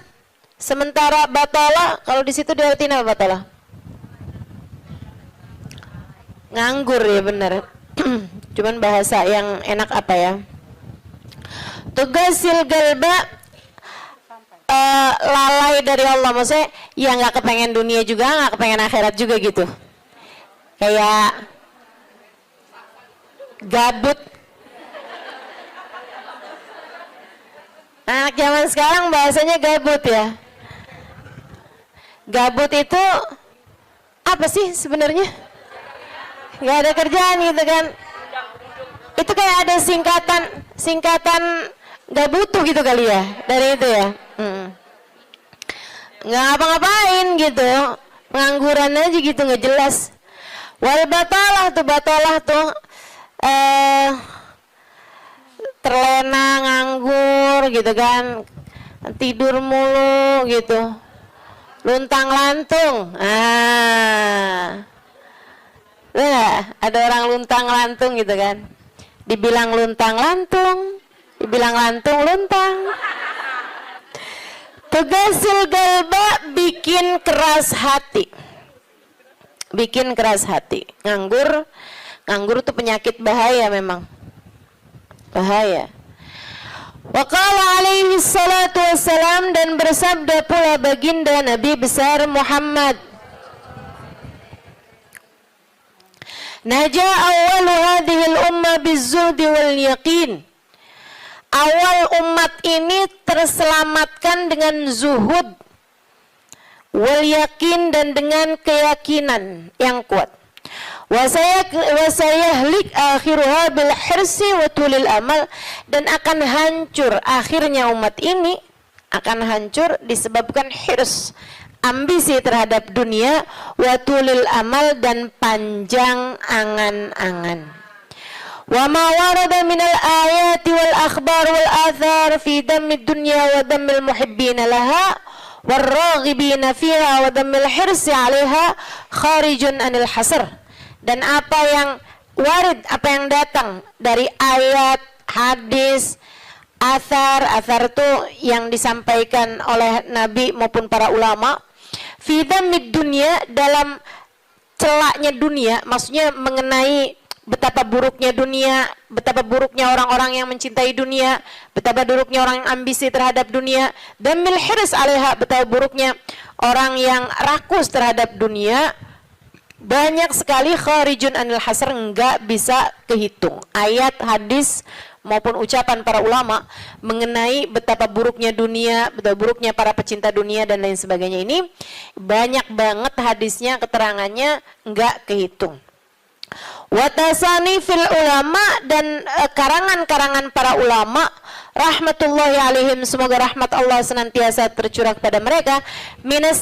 sementara batalah, kalau di situ diartiin apa batalah? Nganggur ya, benar. Cuman bahasa yang enak apa ya? Tugasil galba, lalai dari Allah, maksudnya ya nggak kepengen dunia juga, nggak kepengen akhirat juga gitu, kayak gabut. Anak zaman sekarang bahasanya gabut ya. Gabut itu apa sih sebenarnya? Nggak ada kerjaan gitu kan? Itu kayak ada singkatan nggak butuh gitu kali ya dari itu ya. Nggak ngapa-ngapain gitu, pengangguran aja gitu, nggak jelas. Wal batalah tuh terlena, nganggur gitu kan, tidur mulu gitu, luntang lantung. Ada orang luntang lantung gitu kan, dibilang luntang lantung, dibilang lantung luntang. Tugasil galba, bikin keras hati, bikin keras hati. Nganggur tuh penyakit bahaya, memang bahaya. Wa qala alaihi salatu wassalam, dan bersabda pula baginda Nabi besar Muhammad, naja awwalu hadhil umma bizuhdi wal yaqin. Awal umat ini terselamatkan dengan zuhud wal yakin, dan dengan keyakinan yang kuat. Wasayahlik akhiruha bil hirsi wa tulil amal, dan akan hancur akhirnya umat ini, akan hancur disebabkan hirs, ambisi terhadap dunia, wa tulil amal, dan panjang angan-angan. Wa ma warada minal ayati wal akhbar wal athar fi dammid dunya wa dammil muhibbina laha warraghibina fiha wa dammil hirsi 'alaiha kharijun anil hasr. Dan apa yang warid, apa yang datang dari ayat, hadis, athar itu yang disampaikan oleh Nabi maupun para ulama, fi dammid dunya, dalam celaknya dunia, maksudnya mengenai betapa buruknya dunia, betapa buruknya orang-orang yang mencintai dunia, betapa buruknya orang yang ambisi terhadap dunia, dan mil hirs 'alaiha, betapa buruknya orang yang rakus terhadap dunia. Banyak sekali kharijun anil hasr, enggak bisa kehitung. Ayat, hadis maupun ucapan para ulama mengenai betapa buruknya dunia, betapa buruknya para pecinta dunia dan lain sebagainya, ini banyak banget hadisnya, keterangannya enggak kehitung. Watasani fil ulama, dan karangan-karangan para ulama rahmatullahi alaihim, semoga rahmat Allah senantiasa tercurah kepada mereka, minas